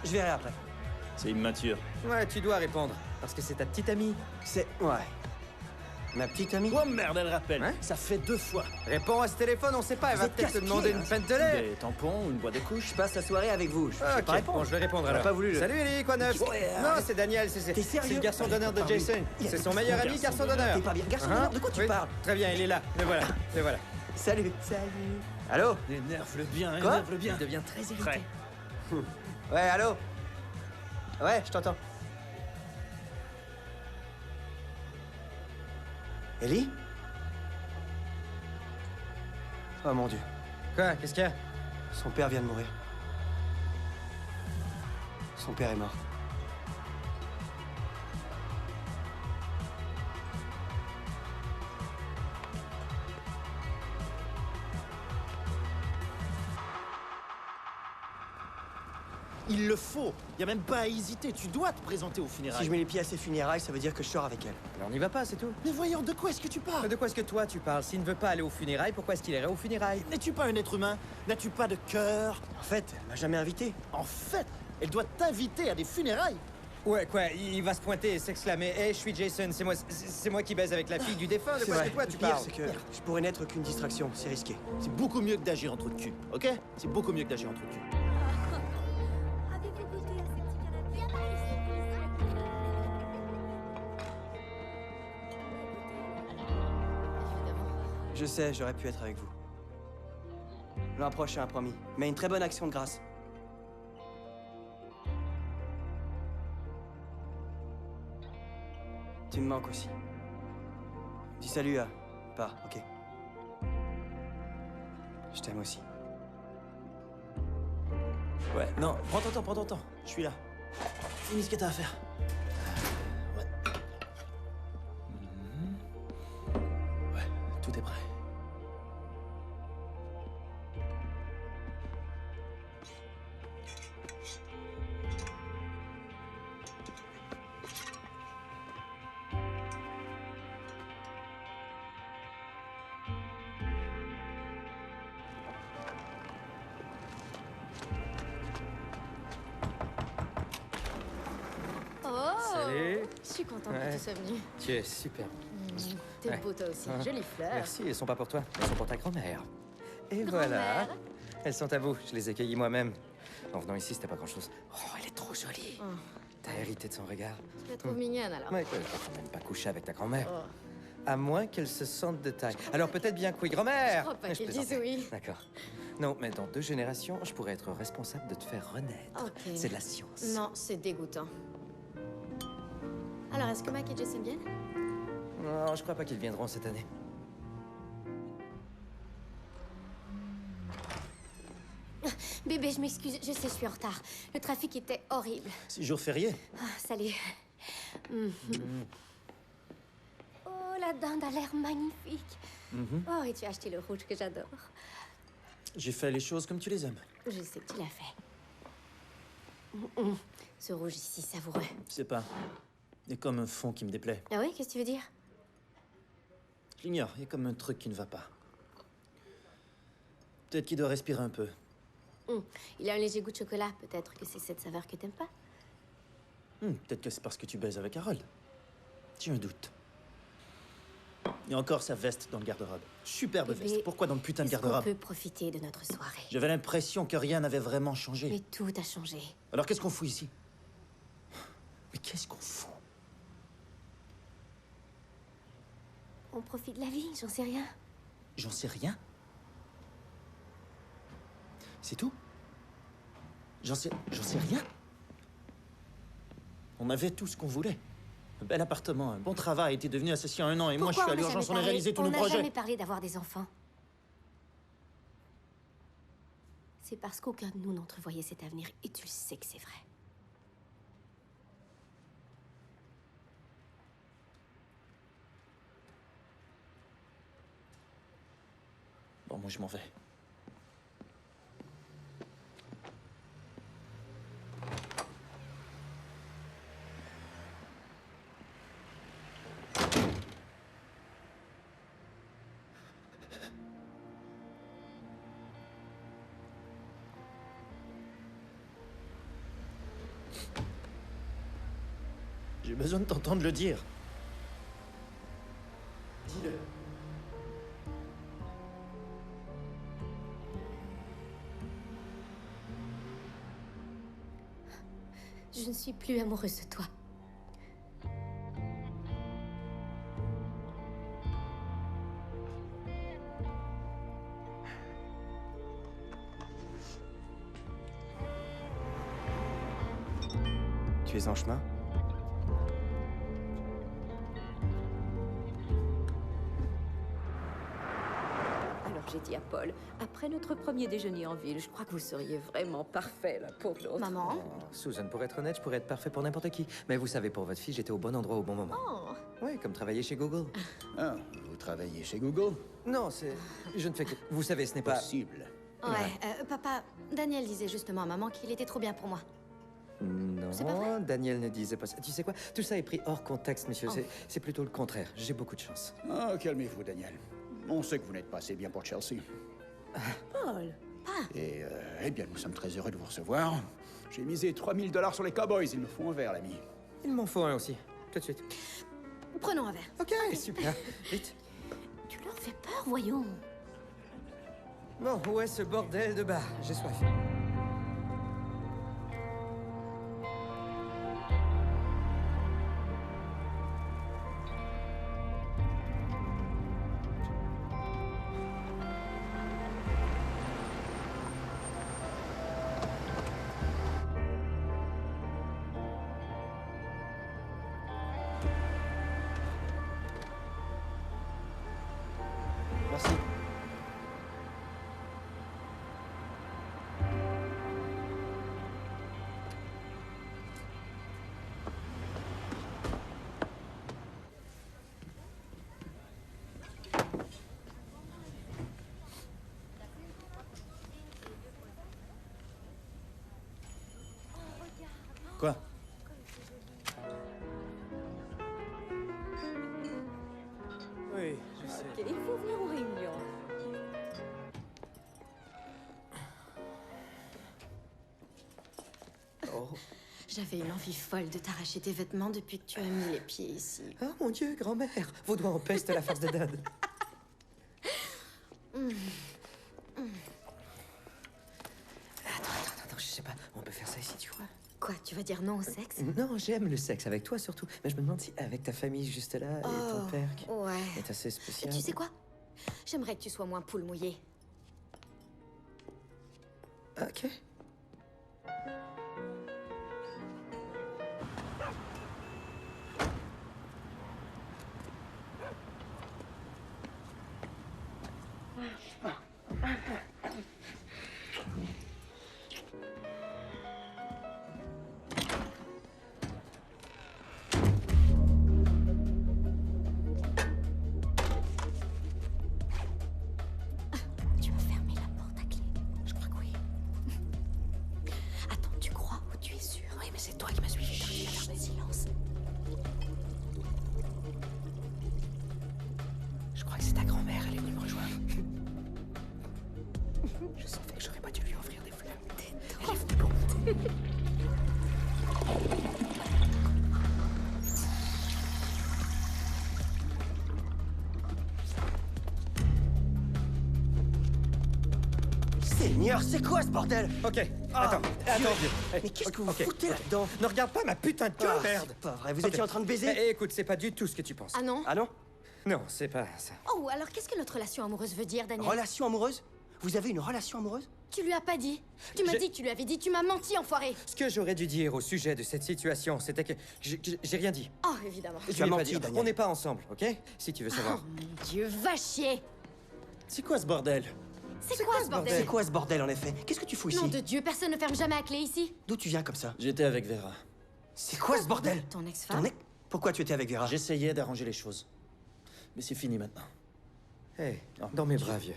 Je verrai après. C'est immature. Ouais, tu dois répondre. Parce que c'est ta petite amie. C'est... Ouais. Ma petite amie? Oh merde, elle rappelle. Hein? Ça fait 2 fois. Réponds à ce téléphone, on sait pas, elle Vous va êtes peut-être te casse-pieds, demander hein. une pinte de lait. Des tampons ou une boîte de couche. Je passe la soirée avec vous. Je vais Ok, pas répondre. bon, je vais répondre On a alors. pas voulu le- Salut Ellie, quoi neuf? Ouais, Non, arrête. c'est Daniel, T'es c'est sérieux? le garçon d'honneur de Allez, Jason. il a C'est dit son son meilleur ami, garçon garçon d'honneur. d'honneur. T'es pas bien. Garçon Hein? d'honneur, de quoi tu Oui, parles? Très bien, il est là. Le voilà, le voilà. Salut. Salut. Allô? Énerve-le bien, Quoi? énerve-le bien. Il devient très irrité. Prêt. Ouais, allô? Ouais, je t'entends. Ellie? Oh mon Dieu. Quoi? Qu'est-ce qu'il y a? Son père vient de mourir. Son père est mort. Il le faut. Y a même pas à hésiter. Tu dois te présenter aux funérailles. Si je mets les pieds à ses funérailles, ça veut dire que je sors avec elle. Alors on n'y va pas, c'est tout. Mais voyons, de quoi est-ce que tu parles? De quoi est-ce que toi tu parles? S'il ne veut pas aller aux funérailles, pourquoi est-ce qu'il irait aux funérailles? N'es-tu pas un être humain? N'as-tu pas de cœur? En fait, elle m'a jamais invité. En fait, elle doit t'inviter à des funérailles. Ouais, quoi, il va se pointer et s'exclamer « Hey, je suis Jason, c'est moi qui baise avec la fille du défunt, de C'est quoi vrai. est-ce que toi tu Le pire, parles ?» c'est que je pourrais n'être qu'une distraction. C'est risqué. C'est beaucoup mieux que d'agir entre de cul, ok? C'est beaucoup mieux que d'agir entre de cul. Avez-vous goûté à ces petits canapés? Je sais, j'aurais pu être avec vous. L'an prochain, promis. Mais une très bonne action de grâce. Tu me manques aussi. Dis salut à... Pas, ok. Je t'aime aussi. Ouais, non, prends ton temps. Je suis là. Finis ce que t'as à faire. Ouais. Ouais, tout est prêt. Salut. Je suis contente Ouais. que tu sois venu. Tu es super. T'es Ouais. beau toi aussi. Hein. Jolie fleur. Merci, elles sont pas pour toi, elles sont pour ta grand-mère. Et Grand-mère. voilà. Elles sont à vous, je les ai cueillies moi-même. En venant ici, c'était pas grand-chose. Oh, elle est trop jolie. Oh. T'as hérité de son regard. Je la trouve mignonne alors. Ouais, quoi, je peux quand même pas coucher avec ta grand-mère. Oh. À moins qu'elle se sente de taille. Alors peut-être bien que oui, grand-mère. Je crois pas Mais qu'elle plaisantais. dise oui. D'accord. Non, mais dans 2 générations, je pourrais être responsable de te faire renaître. Ok. C'est de la science. Non, c'est dégoûtant. Alors, est-ce que Mac et Jason viennent? Non, je crois pas qu'ils viendront cette année. Bébé, je m'excuse, je sais, je suis en retard. Le trafic était horrible. C'est jour férié. Salut. Oh, la dinde a l'air magnifique. Oh, et tu as acheté le rouge que j'adore. J'ai fait les choses comme tu les aimes. Je sais que tu l'as fait. Ce rouge ici, savoureux. Je sais pas. Il y a comme un fond qui me déplaît. Ah oui, qu'est-ce que tu veux dire? Je l'ignore, il y a comme un truc qui ne va pas. Peut-être qu'il doit respirer un peu. Il a un léger goût de chocolat. Peut-être que c'est cette saveur que t'aimes pas. Peut-être que c'est parce que tu baises avec Harold. J'ai un doute. Il y a encore sa veste dans le garde-robe. Superbe Bébé, veste. Pourquoi dans le putain de est-ce qu'on garde-robe? peut profiter de notre soirée? J'avais l'impression que rien n'avait vraiment changé. Mais tout a changé. Alors qu'est-ce qu'on fout ici? Mais qu'est-ce qu'on fout? On profite de la vie, j'en sais rien. J'en sais rien. C'est tout? J'en sais rien. On avait tout ce qu'on voulait. Un bel appartement, un bon travail, t'es devenu associé en 1 an et moi je suis à l'urgence, on a réalisé tous nos On n'a projets. jamais parlé d'avoir des enfants. C'est parce qu'aucun de nous n'entrevoyait cet avenir et tu sais que c'est vrai. Bon, moi je m'en vais. J'ai besoin de t'entendre le dire. Dis-le. Je ne suis plus amoureuse de toi. Tu es en chemin? Alors j'ai dit à Paul, après notre premier déjeuner en ville, je crois que vous seriez vraiment parfait l'un pour l'autre. Maman? Oh, Susan, pour être honnête, je pourrais être parfait pour n'importe qui. Mais vous savez, pour votre fille, j'étais au bon endroit au bon moment. Oh. Oui, comme travailler chez Google. Ah, vous travaillez chez Google? Non, c'est... Je ne fais que... Vous savez, ce n'est pas... Possible. Ouais, papa, Daniel disait justement à maman qu'il était trop bien pour moi. C'est pas Non, vrai? Daniel ne disait pas ça. Tu sais quoi? Tout ça est pris hors contexte, monsieur. C'est plutôt le contraire. J'ai beaucoup de chance. Ah, calmez-vous, Daniel. On sait que vous n'êtes pas assez bien pour Chelsea. Paul. Et, eh bien, nous sommes très heureux de vous recevoir. J'ai misé 3000 $ sur les Cowboys. Il me faut un verre, l'ami. Il m'en faut un aussi. Tout de suite. Prenons un verre. Ok, super. Vite. Tu leur fais peur, voyons. Bon, où est ce bordel de bar? J'ai soif. Merci. Quoi? Oui, je sais. Ok, il faut venir aux réunions. Oh. J'avais une envie folle de t'arracher tes vêtements depuis que tu as mis les pieds ici. Oh mon Dieu, grand-mère. Vos doigts empestent la farce de dinde. Attends, je sais pas. On peut faire ça ici, tu vois? Quoi, tu vas dire non au sexe? Non, j'aime le sexe avec toi surtout. Mais je me demande si avec ta famille juste là et ton père qui Ouais. est assez spécial. Tu sais quoi? J'aimerais que tu sois moins poule mouillée. Ok. C'est toi qui m'as suivi. Chut, silence. Je crois que c'est ta grand-mère, elle est venue me rejoindre. Je savais que j'aurais pas dû lui offrir des fleurs. Elle est venue pour monter. Seigneur, c'est quoi ce bordel? Ok, attends. Dieu. Mais qu'est-ce que vous foutez là-dedans? Ne regarde pas ma putain de queue, merde. C'est pas vrai, vous étiez en train de baiser? Écoute, c'est pas du tout ce que tu penses. Ah non? Ah non? Non, c'est pas ça. Oh, alors qu'est-ce que notre relation amoureuse veut dire, Daniel? Relation amoureuse? Vous avez une relation amoureuse? Tu lui as pas dit. Tu m'as dit que tu lui avais dit. Tu m'as menti, enfoiré. Ce que j'aurais dû dire au sujet de cette situation, c'était que j'ai rien dit. Oh, évidemment. Je l'ai pas dit. On n'est pas ensemble, ok? Si tu veux savoir. Oh mon Dieu, va chier. C'est quoi ce bordel? C'est quoi ce bordel? C'est quoi ce bordel en effet? Qu'est-ce que tu fous ici? Nom de Dieu, personne ne ferme jamais à clé ici. D'où tu viens comme ça? J'étais avec Vera. C'est quoi ce bordel? Ton ex-femme? Pourquoi tu étais avec Vera? J'essayais d'arranger les choses. Mais c'est fini maintenant. Hé, dans mes bras, vieux.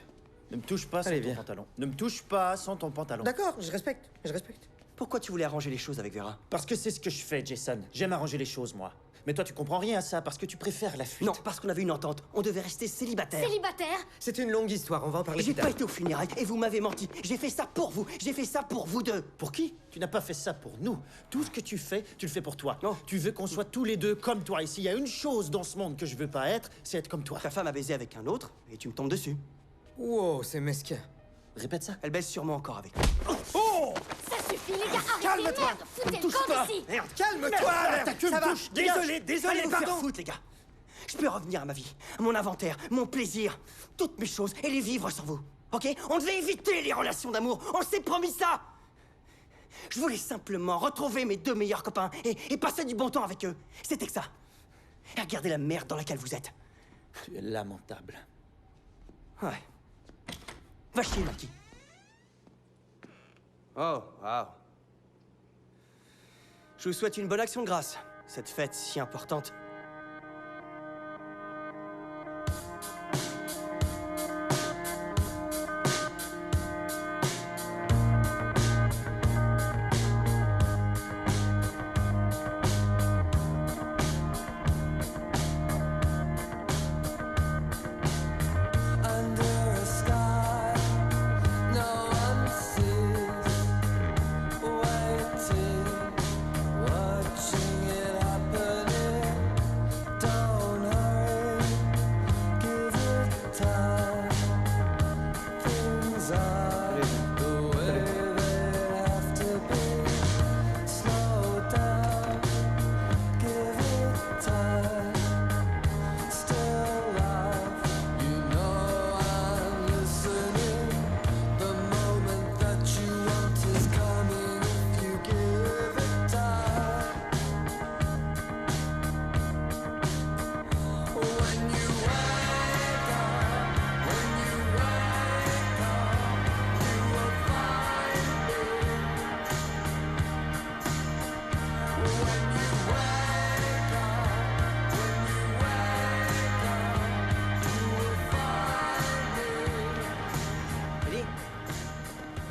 Ne me touche pas sans ton pantalon. Ne me touche pas sans ton pantalon. D'accord, je respecte, je respecte. Pourquoi tu voulais arranger les choses avec Vera? Parce que c'est ce que je fais, Jason. J'aime arranger les choses, moi. Mais toi, tu comprends rien à ça parce que tu préfères la fuite. Non, parce qu'on avait une entente. On devait rester célibataire. Célibataire? C'est une longue histoire, on va en parler J'ai plus tard. pas été aux funérailles et vous m'avez menti. J'ai fait ça pour vous. J'ai fait ça pour vous deux. Pour qui? Tu n'as pas fait ça pour nous. Tout ce que tu fais, tu le fais pour toi. Non. Tu veux qu'on soit tous les deux comme toi. Et s'il y a une chose dans ce monde que je veux pas être, c'est être comme toi. Ta femme a baisé avec un autre et tu me tombes dessus. Wow, c'est mesquin. Répète ça. Elle baise sûrement encore avec. Oh! Ça suffit, les gars. Calme-toi. Merde, foutez le camp d'ici. Merde, calme-toi. Ta queue Ça me va. touche. Désolé, Allez vous faire pardon. foutre, les gars. Je peux revenir à ma vie, mon inventaire, mon plaisir, toutes mes choses et les vivre sans vous. Ok? On devait éviter les relations d'amour. On s'est promis ça. Je voulais simplement retrouver mes deux meilleurs copains et passer du bon temps avec eux. C'était que ça. Et regardez la merde dans laquelle vous êtes. Tu es lamentable. Ouais. Va chier, Marty. Oh, waouh. Je vous souhaite une bonne action de grâce. Cette fête si importante.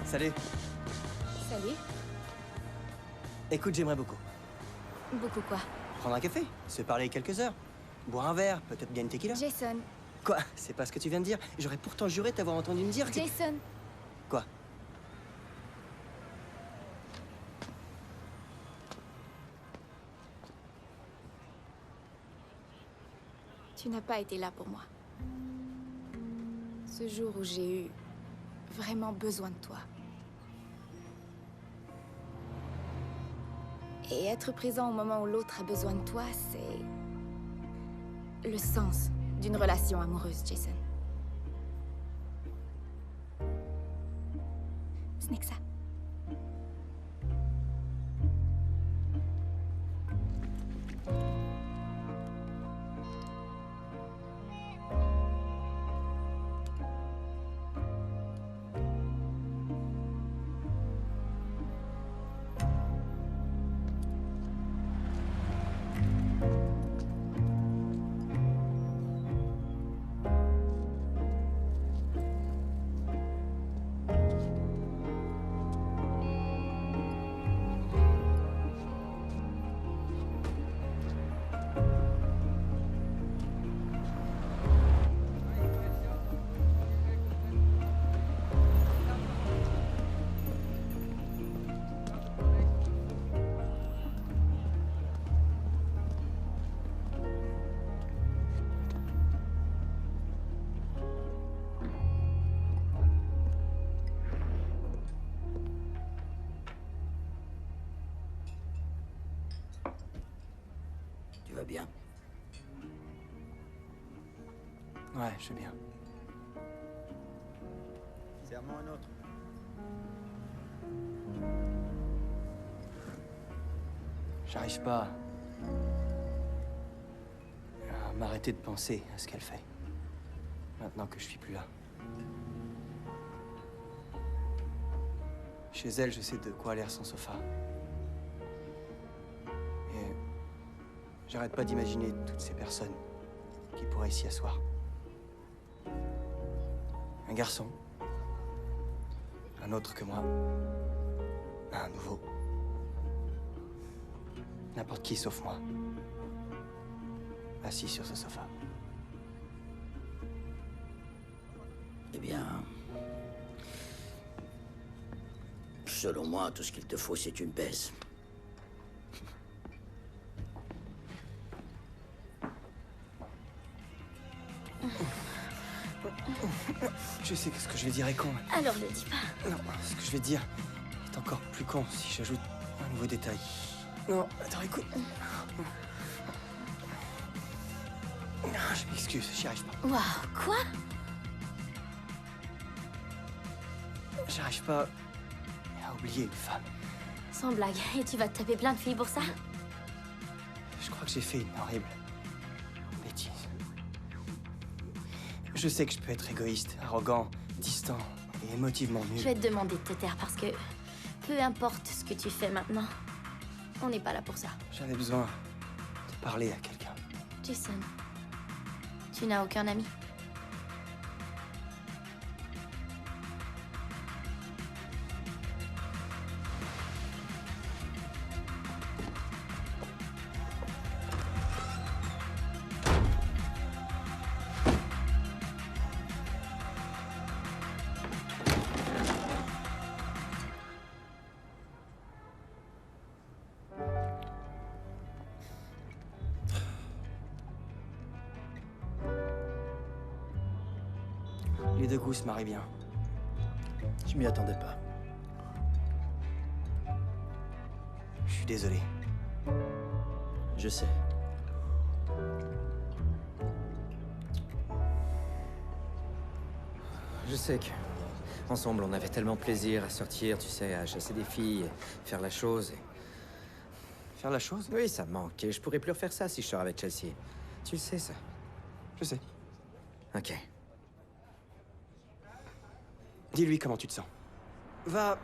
Salut. Salut. Écoute, j'aimerais beaucoup. Beaucoup quoi? Prendre un café, se parler quelques heures, boire un verre, peut-être bien une tequila. Jason. Quoi? C'est pas ce que tu viens de dire? J'aurais pourtant juré t'avoir entendu me dire que... Jason. Quoi? Tu n'as pas été là pour moi. Ce jour où j'ai eu vraiment besoin de toi. Et être présent au moment où l'autre a besoin de toi, c'est le sens d'une relation amoureuse, Jason. Ce n'est que ça. bien? Ouais, je vais bien. Serre-moi un autre. J'arrive pas à m'arrêter de penser à ce qu'elle fait. Maintenant que je suis plus là. Chez elle, je sais de quoi a l'air son sofa. Et j'arrête pas d'imaginer toutes ces personnes qui pourraient s'y asseoir. Un garçon. Un autre que moi. Un nouveau. N'importe qui sauf moi. Assis sur ce sofa. Eh bien... Selon moi, tout ce qu'il te faut, c'est une baisse. Je sais que ce que je vais dire est con. Alors ne dis pas. Non, ce que je vais dire est encore plus con si j'ajoute un nouveau détail. Non, attends, écoute. Non, je m'excuse, j'y arrive pas. Waouh, quoi? J'arrive pas à oublier une femme. Sans blague. Et tu vas te taper plein de filles pour ça? Je crois que j'ai fait une horrible bêtise. Je sais que je peux être égoïste, arrogant, distant et émotivement nul. Je vais te demander de te taire parce que peu importe ce que tu fais maintenant, on n'est pas là pour ça. J'avais besoin de parler à quelqu'un. Jason, tu n'as aucun ami? Les deux goûts se marient bien. Je m'y attendais pas. Je suis désolé. Je sais. Je sais que... Ensemble, on avait tellement plaisir à sortir, tu sais, à chasser des filles, faire la chose et... Faire la chose? Oui, ça me manque. Et je pourrais plus refaire ça si je sors avec Chelsea. Tu le sais, ça? Je sais. Ok. Dis-lui comment tu te sens. Va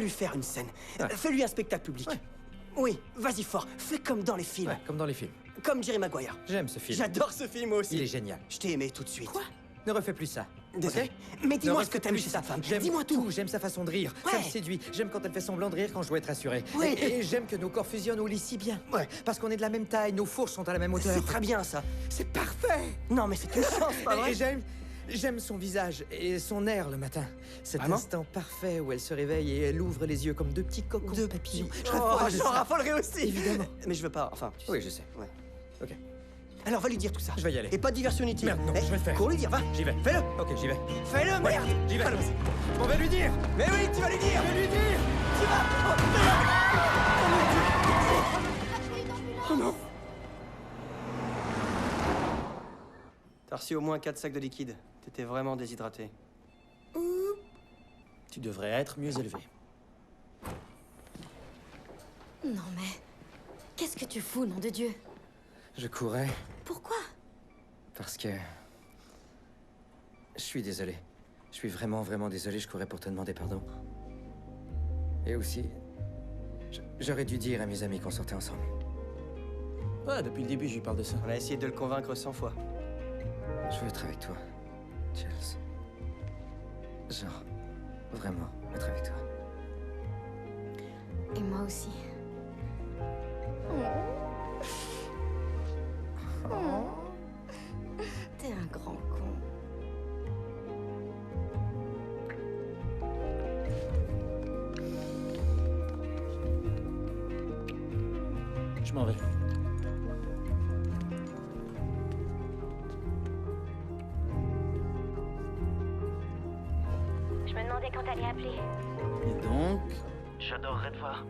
lui faire une scène. Fais-lui un spectacle public. Ouais. Oui, vas-y fort. Fais comme dans les films. Ouais, comme dans les films. Comme Jerry Maguire. J'aime ce film. J'adore ce film aussi. Il est génial. Je t'ai aimé tout de suite. Quoi? Ne refais plus ça. Désolé. Ok? Mais dis-moi Ne ce que refais t'aimes plus chez ça. sa femme. J'aime Dis-moi tout. J'aime sa façon de rire. Ouais. Ça me séduit. J'aime quand elle fait semblant de rire quand je dois être rassuré. Oui. Et j'aime que nos corps fusionnent au lit si bien. Ouais. Parce qu'on est de la même taille, nos fourches sont à la même hauteur. C'est très bien ça. C'est parfait. Non mais c'est une chance, pas vrai? Et j'aime son visage et son air le matin. Cet Vraiment? instant parfait où elle se réveille et elle ouvre les yeux comme deux petits cocons de papillons. J'en raffolerai aussi. Évidemment. Mais je veux pas, enfin... tu sais. Oui, je sais. Ouais. Ok. Alors va lui dire tout ça. Je vais y aller. Et pas de diversion inutile. Merde, non, Eh, je vais le faire. Cours lui dire, va. J'y vais. Fais-le. Ok, j'y vais. Fais-le, merde. J'y vais. Allons-y. On va lui dire. Mais oui, tu vas lui dire. Je vais lui dire. Tu vas. Oh non. T'as reçu au moins 4 sacs de liquide. T'étais vraiment déshydraté. Tu devrais être mieux élevé. Non mais... Qu'est-ce que tu fous, nom de Dieu? Je courais Pourquoi? parce que... Je suis désolé. Je suis vraiment, vraiment désolé. Je courais pour te demander pardon. Et aussi... J'aurais dû dire à mes amis qu'on sortait ensemble. Ouais, depuis le début, je lui parle de ça. On a essayé de le convaincre 100 fois. Je veux être avec toi, Chelsea. Genre, vraiment, être avec toi. Et moi aussi. T'es un grand con. Je m'en vais. Je me demandais quand t'allais appeler. Et donc... J'adorerais te voir.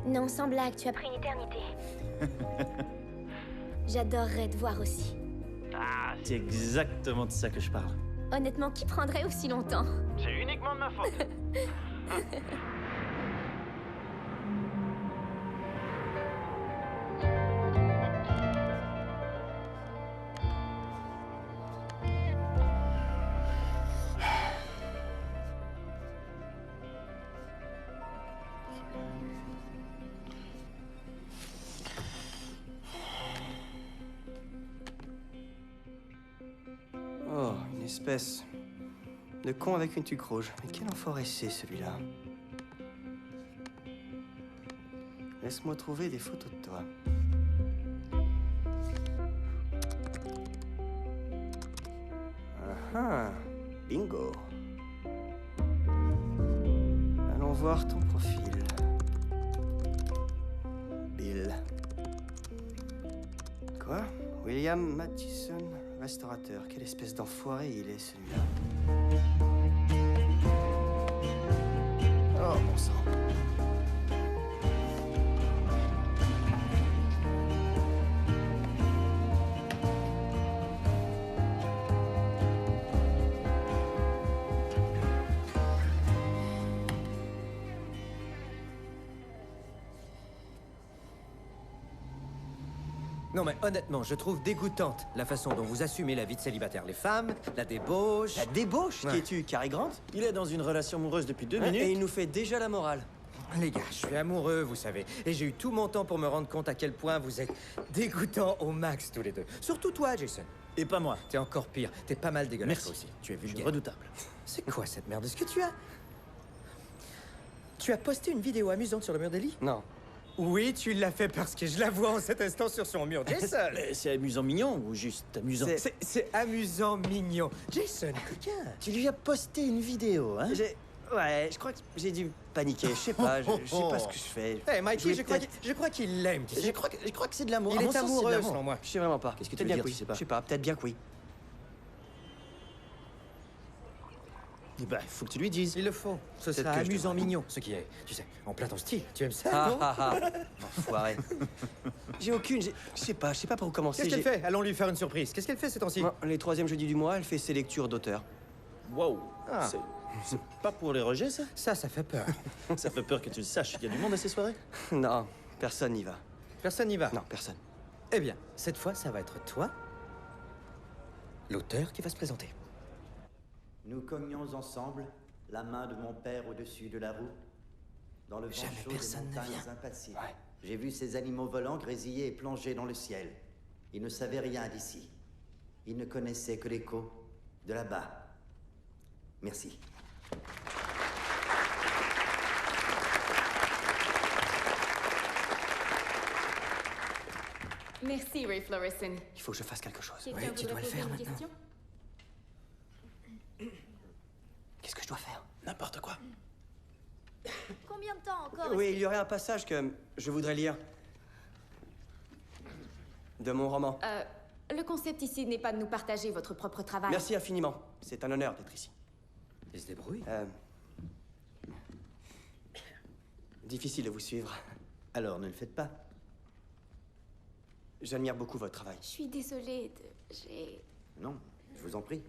Non, sans blague, tu as pris une éternité. J'adorerais te voir aussi. Ah, c'est exactement de ça que je parle. Honnêtement, qui prendrait aussi longtemps? C'est uniquement de ma faute. Oh, une espèce de con avec une tuque rouge. Mais quel enfoiré c'est, celui-là. Laisse-moi trouver des photos de toi. Ah, bingo. Allons voir ton profil. Bill. Quoi? William Mathison, restaurateur. Quelle espèce d'enfoiré il est, celui-là. Oh, bon sang. Non mais honnêtement, je trouve dégoûtante la façon dont vous assumez la vie de célibataire. Les femmes, la débauche... La débauche? Ouais. Qui es-tu, Cary Grant? Il est dans une relation amoureuse depuis 2 Hein, minutes. et il nous fait déjà la morale. Les gars, je suis amoureux, vous savez. Et j'ai eu tout mon temps pour me rendre compte à quel point vous êtes dégoûtants au max tous les deux. Surtout toi, Jason. Et pas moi. T'es encore pire. T'es pas mal dégueulasse Merci. toi aussi. Tu es Je suis vulgaire. redoutable. C'est quoi cette merde? Est-ce que tu as... Tu as posté une vidéo amusante sur le mur d'Ellie? Non. Oui, tu l'as fait parce que je la vois en cet instant sur son mur. Jason! Mais c'est amusant mignon ou juste amusant? C'est amusant mignon. Jason, coquin! Tu lui as posté une vidéo, hein? Ouais, je crois que j'ai dû paniquer. Je sais pas, je sais pas ce que je fais. Hey, Mikey, Je voulais je crois qu'il l'aime. tu sais. Je crois que c'est de l'amour. Il À mon est sens, c'est de amoureux, l'amour. selon moi. Je sais vraiment pas. Qu'est-ce que tu Peut-être veux bien dire, que oui. tu sais pas? Je sais pas, peut-être bien que oui. Eh ben, faut que tu lui dises. Il le faut. Ce Peut-être sera que je amusant devrais. mignon. Ce qui est, tu sais, en plein ton style. Tu aimes ça, Ah non? ah ah. Enfoiré. Je sais pas par où commencer. Qu'est-ce qu'elle fait? Allons lui faire une surprise. Qu'est-ce qu'elle fait ces temps-ci? Bon, les 3e jeudis du mois, elle fait ses lectures d'auteur. Wow. Ah. C'est pas pour les rejets, ça? Ça fait peur. Ça fait peur que tu le saches. Il y a du monde à ces soirées? Non, personne n'y va. Personne n'y va? Non, personne. Eh bien, cette fois, ça va être toi, l'auteur, qui va se présenter. Nous cognions ensemble, la main de mon père au-dessus de la roue, dans le vent Jamais chaud des personne ne montagnes vient. impassibles. J'ai vu ces animaux volants grésiller et plonger dans le ciel. Ils ne savaient rien d'ici. Ils ne connaissaient que l'écho de là-bas. Merci. Merci, Ray Florison. Il faut que je fasse quelque chose. Quelqu'un Oui, tu voudrait dois le poser faire une maintenant. question? Qu'est-ce que je dois faire? N'importe quoi. Combien de temps encore? Oui, il y aurait un passage que je voudrais lire. De mon roman. Le concept ici n'est pas de nous partager votre propre travail. Merci infiniment. C'est un honneur d'être ici. Il se débrouille. Difficile de vous suivre. Alors, ne le faites pas. J'admire beaucoup votre travail. Je suis désolée j'ai... Non, je vous en prie.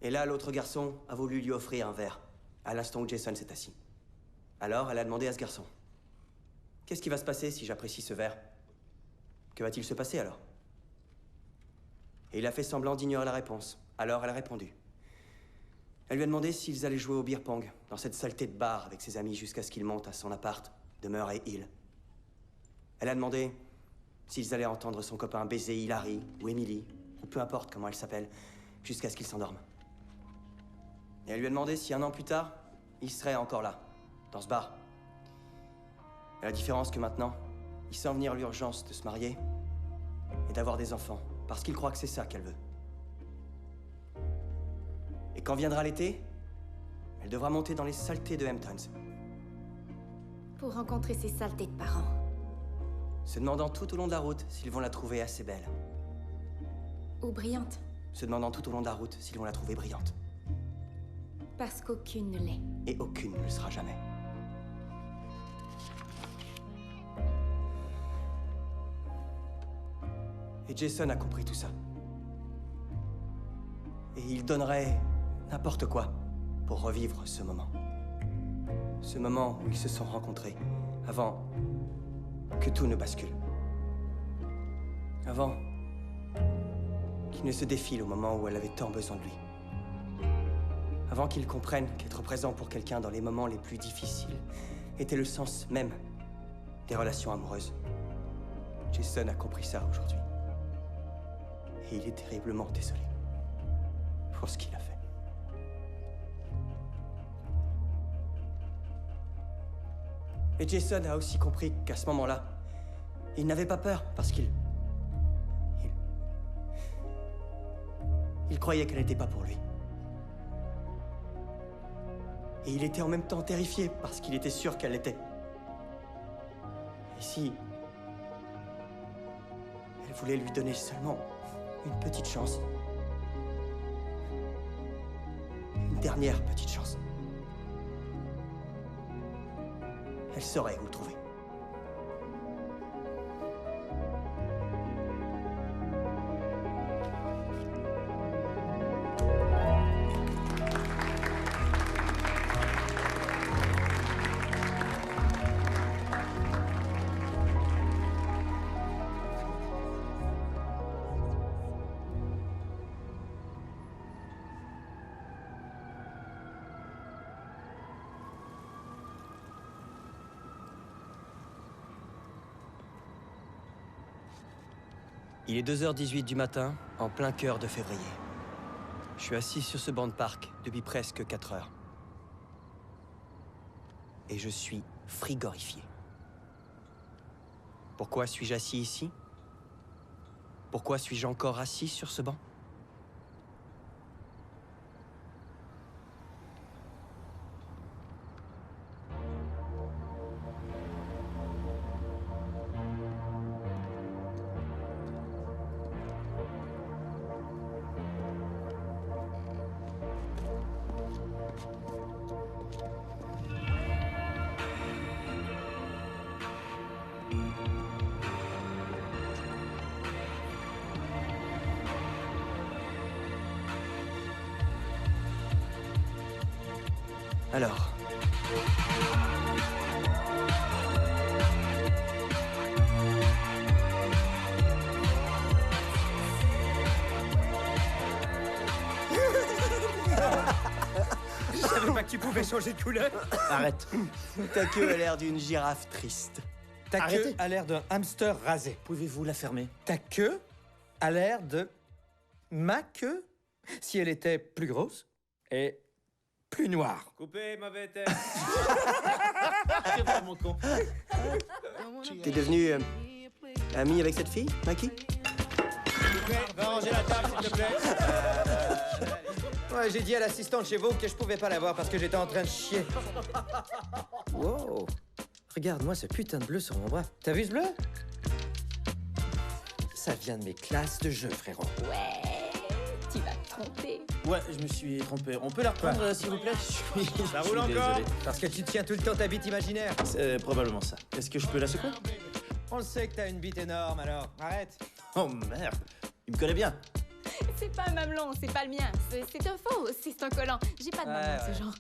Et là, l'autre garçon a voulu lui offrir un verre, à l'instant où Jason s'est assis. Alors, elle a demandé à ce garçon: qu'est-ce qui va se passer si j'apprécie ce verre? Que va-t-il se passer alors? Et il a fait semblant d'ignorer la réponse. Alors, elle a répondu. Elle lui a demandé s'ils allaient jouer au beer pong, dans cette saleté de bar avec ses amis jusqu'à ce qu'il monte à son appart de Murray Hill. Elle a demandé s'ils allaient entendre son copain baiser Hilary ou Emily, ou peu importe comment elle s'appelle, jusqu'à ce qu'il s'endorme. Et elle lui a demandé si 1 an plus tard, il serait encore là, dans ce bar. Et la différence que maintenant, il sent venir l'urgence de se marier et d'avoir des enfants, parce qu'il croit que c'est ça qu'elle veut. Et quand viendra l'été, elle devra monter dans les saletés de Hamptons, Pour rencontrer ces saletés de parents. se demandant tout au long de la route s'ils vont la trouver assez belle. Ou brillante. Se demandant tout au long de la route s'ils vont la trouver brillante. Parce qu'aucune ne l'est. Et aucune ne le sera jamais. Et Jason a compris tout ça. Et il donnerait n'importe quoi pour revivre ce moment. Ce moment où ils se sont rencontrés, avant que tout ne bascule. Avant qu'il ne se défile au moment où elle avait tant besoin de lui. Avant qu'il comprenne qu'être présent pour quelqu'un dans les moments les plus difficiles était le sens même des relations amoureuses. Jason a compris ça aujourd'hui. Et il est terriblement désolé pour ce qu'il a fait. Et Jason a aussi compris qu'à ce moment-là, il n'avait pas peur parce qu'il croyait qu'elle n'était pas pour lui. Et il était en même temps terrifié parce qu'il était sûr qu'elle l'était. Et si elle voulait lui donner seulement une petite chance, une dernière petite chance, elle saurait où le trouver. Il est 2h18 du matin, en plein cœur de février. Je suis assis sur ce banc de parc depuis presque 4 heures. Et je suis frigorifié. Pourquoi suis-je assis ici? Pourquoi suis-je encore assis sur ce banc? Alors... Je savais pas que tu pouvais changer de couleur. Arrête. Ta queue a l'air d'une girafe triste. Ta queue a l'air d'un hamster rasé. Pouvez-vous la fermer? Ta queue a l'air de... ma queue, si elle était plus grosse et plus noire. Coupez, mauvais tête. C'est vraiment con. T'es devenu ami avec cette fille, Maki? Va ranger la table, s'il te plaît. Ouais, j'ai dit à l'assistante chez vous que je pouvais pas la voir parce que j'étais en train de chier. Wow. Regarde-moi ce putain de bleu sur mon bras. T'as vu ce bleu? Ça vient de mes classes de jeu, frérot. Ouais, tu vas te tromper. Ouais, je me suis trompé. On peut la reprendre, s'il vous plaît? Ça roule encore? Parce que tu tiens tout le temps ta bite imaginaire. C'est probablement ça. Est-ce que je peux la secouer? On le sait que t'as une bite énorme, alors arrête. Oh merde, il me connaît bien. C'est pas un mamelon, c'est pas le mien. C'est un faux, c'est un collant. J'ai pas de mamelon de ce genre.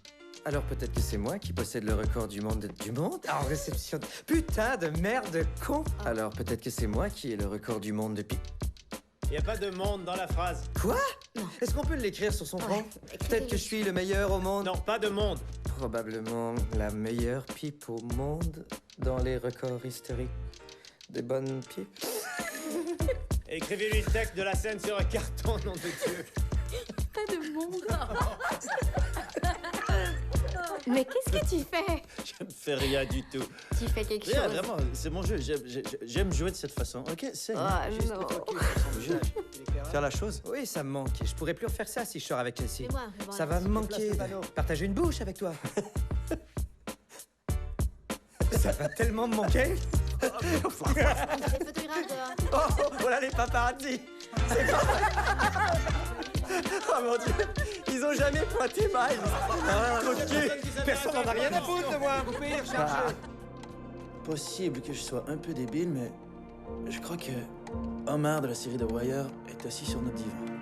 Alors peut-être que c'est moi qui possède le record du monde en réception de... Putain de merde con. Alors peut-être que c'est moi qui ai le record du monde de Y a pas de monde dans la phrase. Quoi? Est-ce qu'on peut l'écrire sur son front? Peut-être que je suis le meilleur au monde. Non, pas de monde. Probablement la meilleure pipe au monde dans les records historiques des bonnes pipes. Écrivez-lui le texte de la scène sur un carton, nom de Dieu. Pas de monde. Mais qu'est-ce que tu fais? Je ne fais rien du tout. Tu fais quelque Rien, chose. vraiment, c'est mon jeu. J'aime jouer de cette façon. Ok, c'est Oh non. Faire la chose? Oui, ça me manque. Je pourrais plus refaire ça si je sors avec Chelsea. C'est moi, Ça va me manquer. Partager une bouche avec toi. Ça va tellement me manquer. Oh, voilà les paparazzis. C'est pas... Oh mon Dieu, ils ont jamais pointé Miles. Ah, trop de cul. Personne n'en a rien à foutre de moi. Possible que je sois un peu débile, mais je crois que Omar de la série The Wire est assis sur notre divan.